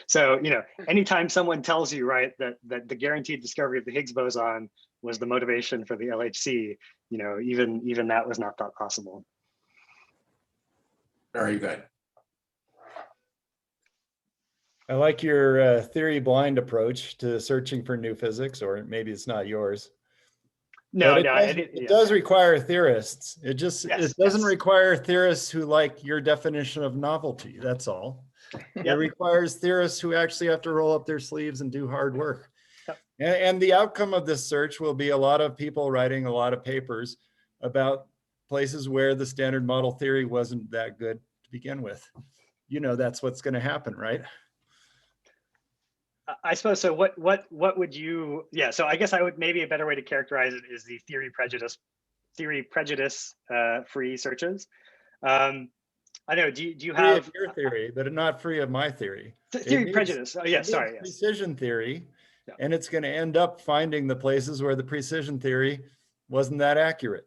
So, anytime someone tells you, right, that the guaranteed discovery of the Higgs boson was the motivation for the LHC, even that was not thought possible. Very good. I like your theory blind approach to searching for new physics, or maybe it's not yours. No, it does require theorists. It doesn't yes. require theorists who like your definition of novelty. That's all. It requires theorists who actually have to roll up their sleeves and do hard work. Yep. And the outcome of this search will be a lot of people writing a lot of papers about places where the standard model theory wasn't that good to begin with. That's what's going to happen, right? I suppose so. What would you? Yeah. So I guess maybe a better way to characterize it is the theory prejudice free searches. I know. Do you free have of your theory, but not free of my theory? Theory prejudice. Oh, yeah. Sorry. Yes. Precision theory, and it's going to end up finding the places where the precision theory wasn't that accurate.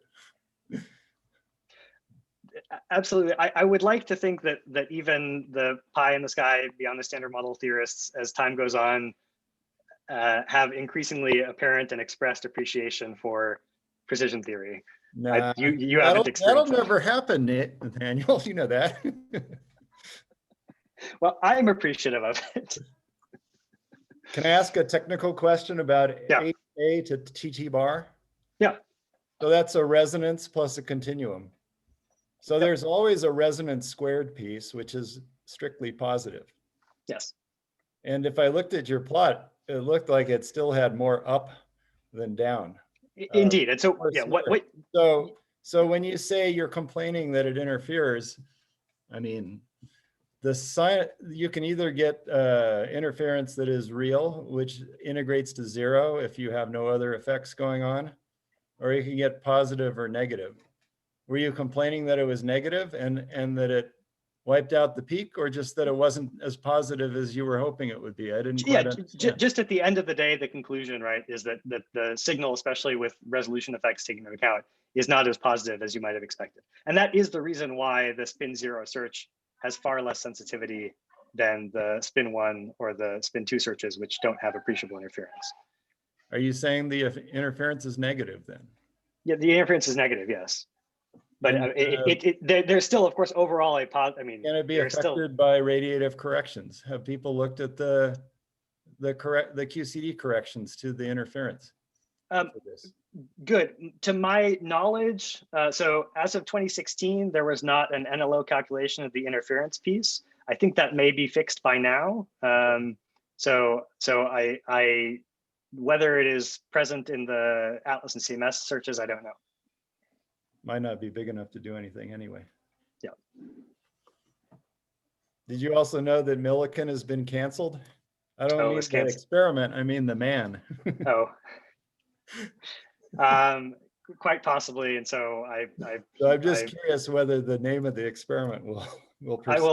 Absolutely. I would like to think that even the pie in the sky beyond the standard model theorists, as time goes on, have increasingly apparent and expressed appreciation for precision theory. Nah, you haven't experienced that'll never happen, Nathaniel. You know that. Well, I'm appreciative of it. Can I ask a technical question about Yeah. A to TT bar? Yeah. So that's a resonance plus a continuum. So there's always a resonance squared piece, which is strictly positive. Yes. And if I looked at your plot, it looked like it still had more up than down. Indeed. And so, yeah, So when you say you're complaining that it interferes, I mean, you can either get interference that is real, which integrates to 0 if you have no other effects going on, or you can get positive or negative. Were you complaining that it was negative and that it wiped out the peak, or just that it wasn't as positive as you were hoping it would be? I didn't quite understand. Just at the end of the day, the conclusion, right, is that the signal, especially with resolution effects taken into account, is not as positive as you might have expected. And that is the reason why the spin 0 search has far less sensitivity than the spin 1 or the spin 2 searches, which don't have appreciable interference. Are you saying the interference is negative then? Yeah, the interference is negative, yes. But there's still, of course, overall a positive. I mean, can it be affected by radiative corrections? Have people looked at the QCD corrections to the interference? Good. To my knowledge, so as of 2016, there was not an NLO calculation of the interference piece. I think that may be fixed by now. So I whether it is present in the Atlas and CMS searches, I don't know. Might not be big enough to do anything anyway. Yeah. Did you also know that Millikan has been canceled? I don't mean the experiment, I mean the man. Oh. Quite possibly, and so I'm just curious whether the name of the experiment will persist.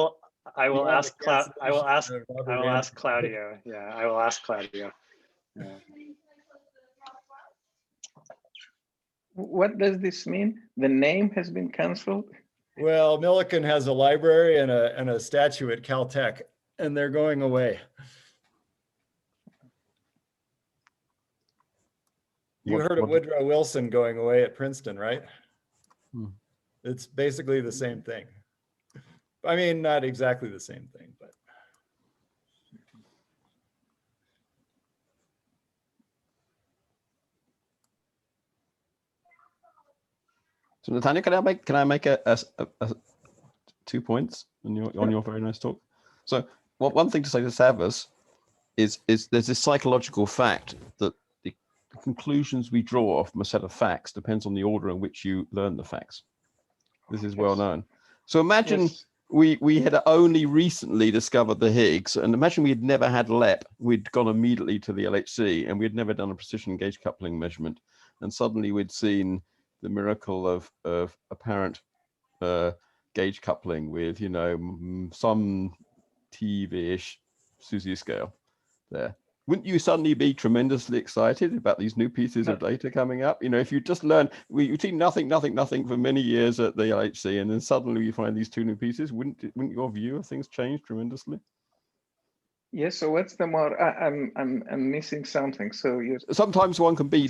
I will ask Claudio. Yeah, I will ask Claudio. Yeah. What does this mean? The name has been canceled? Well, Millikan has a library and a statue at Caltech, and they're going away. You heard of Woodrow Wilson going away at Princeton, right? It's basically the same thing. I mean, not exactly the same thing, but. So Nathaniel, can I make a 2 points on your very nice talk? So one thing to say to Savas is there's this psychological fact that the conclusions we draw from a set of facts depends on the order in which you learn the facts. This is well known. So imagine we had only recently discovered the Higgs, and imagine we had never had LEP. We'd gone immediately to the LHC, and we'd never done a precision gauge coupling measurement, and suddenly we'd seen the miracle of apparent gauge coupling with, you know, some TV-ish SUSY scale there. Wouldn't you suddenly be tremendously excited about these new pieces of data coming up? You know, if you just learn, you've seen nothing for many years at the LHC, and then suddenly you find these two new pieces, wouldn't your view of things change tremendously? Yes. So what's the more? I'm missing something. So you. Sometimes one can be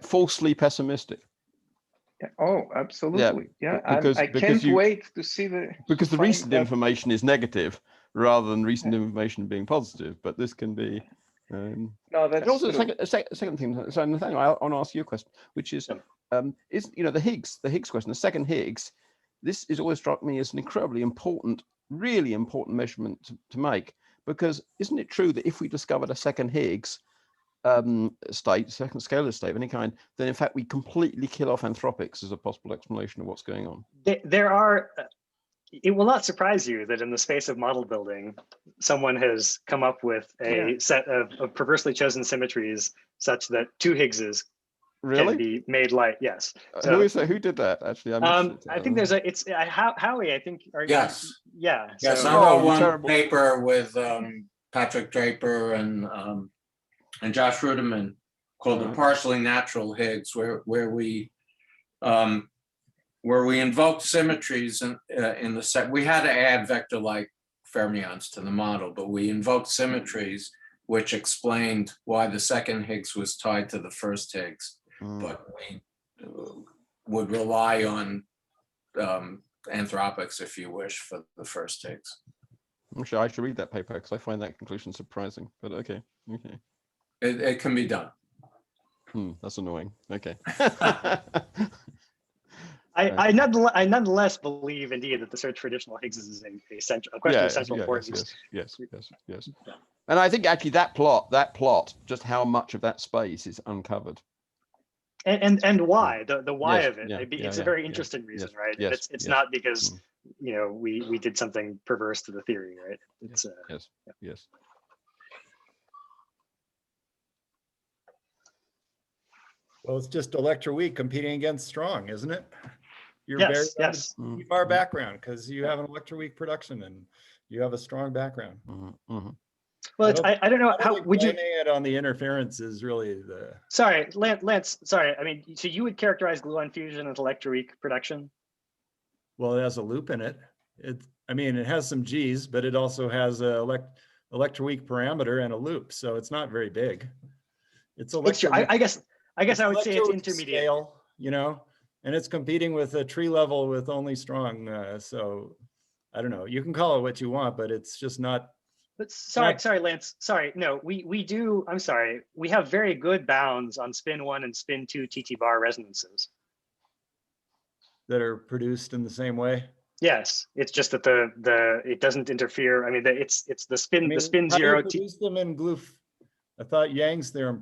falsely pessimistic. Yeah. Oh, absolutely. Yeah. Because I can't wait to see because the recent information is negative rather than recent information being positive. But this can be. No, that's also true. a second thing. So Nathaniel, I want to ask you a question, which is you know, the Higgs question, the second Higgs. This has always struck me as an incredibly important, really important measurement to make, because isn't it true that if we discovered a second Higgs state, second scalar state of any kind, then in fact we completely kill off anthropics as a possible explanation of what's going on? There are, it will not surprise you that in the space of model building, someone has come up with a set of perversely chosen symmetries such that two Higgses can be made light. Yes. So, who did that? Actually, I think there's Howie. I think. Yes. Yeah. Yes, I know one paper with Patrick Draper and Josh Ruderman called the partially natural Higgs, where we invoked symmetries in the set. We had to add vector-like fermions to the model, but we invoked symmetries which explained why the second Higgs was tied to the first Higgs. But we would rely on anthropics, if you wish, for the first Higgs. Actually, I should read that paper because I find that conclusion surprising. But okay. It can be done. That's annoying. Okay. I nonetheless believe, indeed, that the search for additional Higgses is a question of central importance. Yes. And I think actually that plot, just how much of that space is uncovered. And why the why of it? It's a very interesting reason, right? It's not because you know we did something perverse to the theory, right? It's yes. Well, it's just electroweak competing against strong, isn't it? You're very far background because you have an electroweak production and you have a strong background. Well, I don't know how would you it on the interference is really the. Sorry, Lance. Sorry, I mean, so you would characterize gluon fusion as electroweak production? Well, it has a loop in it. It has some G's, but it also has a electroweak parameter and a loop, so it's not very big. It's electroweak. I guess I would say it's intermediate. Scale, you know, and it's competing with a tree level with only strong. So I don't know. You can call it what you want, but it's just not. But sorry, Lance. Sorry, no, we do. I'm sorry. We have very good bounds on spin 1 and spin 2 TT bar resonances that are produced in the same way. Yes, it's just that it doesn't interfere. I mean, it's the spin 0. Produce them in glue. I thought Yang's theorem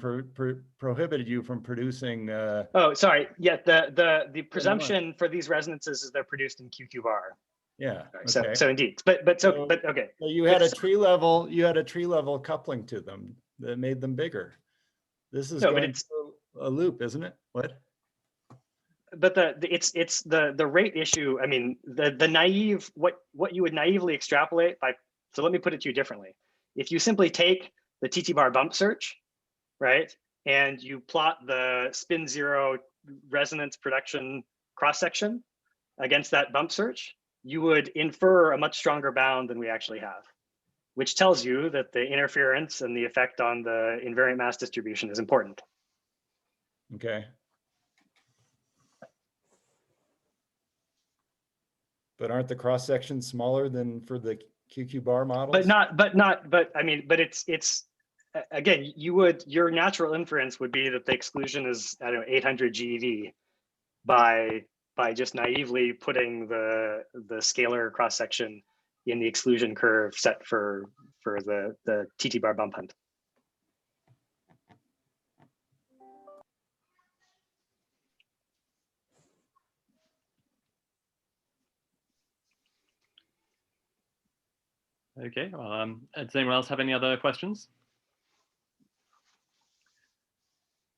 prohibited you from producing. Oh, sorry. Yeah, the presumption for these resonances is they're produced in QQ bar. Yeah. Okay. Okay. So indeed, but okay. So you had a tree level coupling to them that made them bigger. This is going through a loop, isn't it? What? But it's the rate issue. I mean, the naive what you would naively extrapolate by. So let me put it to you differently. If you simply take the TT bar bump search, right, and you plot the spin zero resonance production cross section against that bump search, you would infer a much stronger bound than we actually have, which tells you that the interference and the effect on the invariant mass distribution is important. Okay. But aren't the cross sections smaller than for the QQ bar models? But I mean, but it's again, your natural inference would be that the exclusion is, I don't know, 800 GeV by just naively putting the scalar cross section in the exclusion curve set for the TT bar bump hunt. Okay, well, does anyone else have any other questions?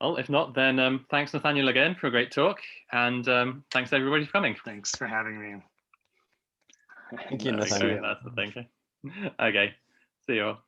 Well, if not, then thanks, Nathaniel, again for a great talk, and thanks everybody for coming. Thanks for having me. Thank you, Nathaniel. That's the thing. Okay, see you all.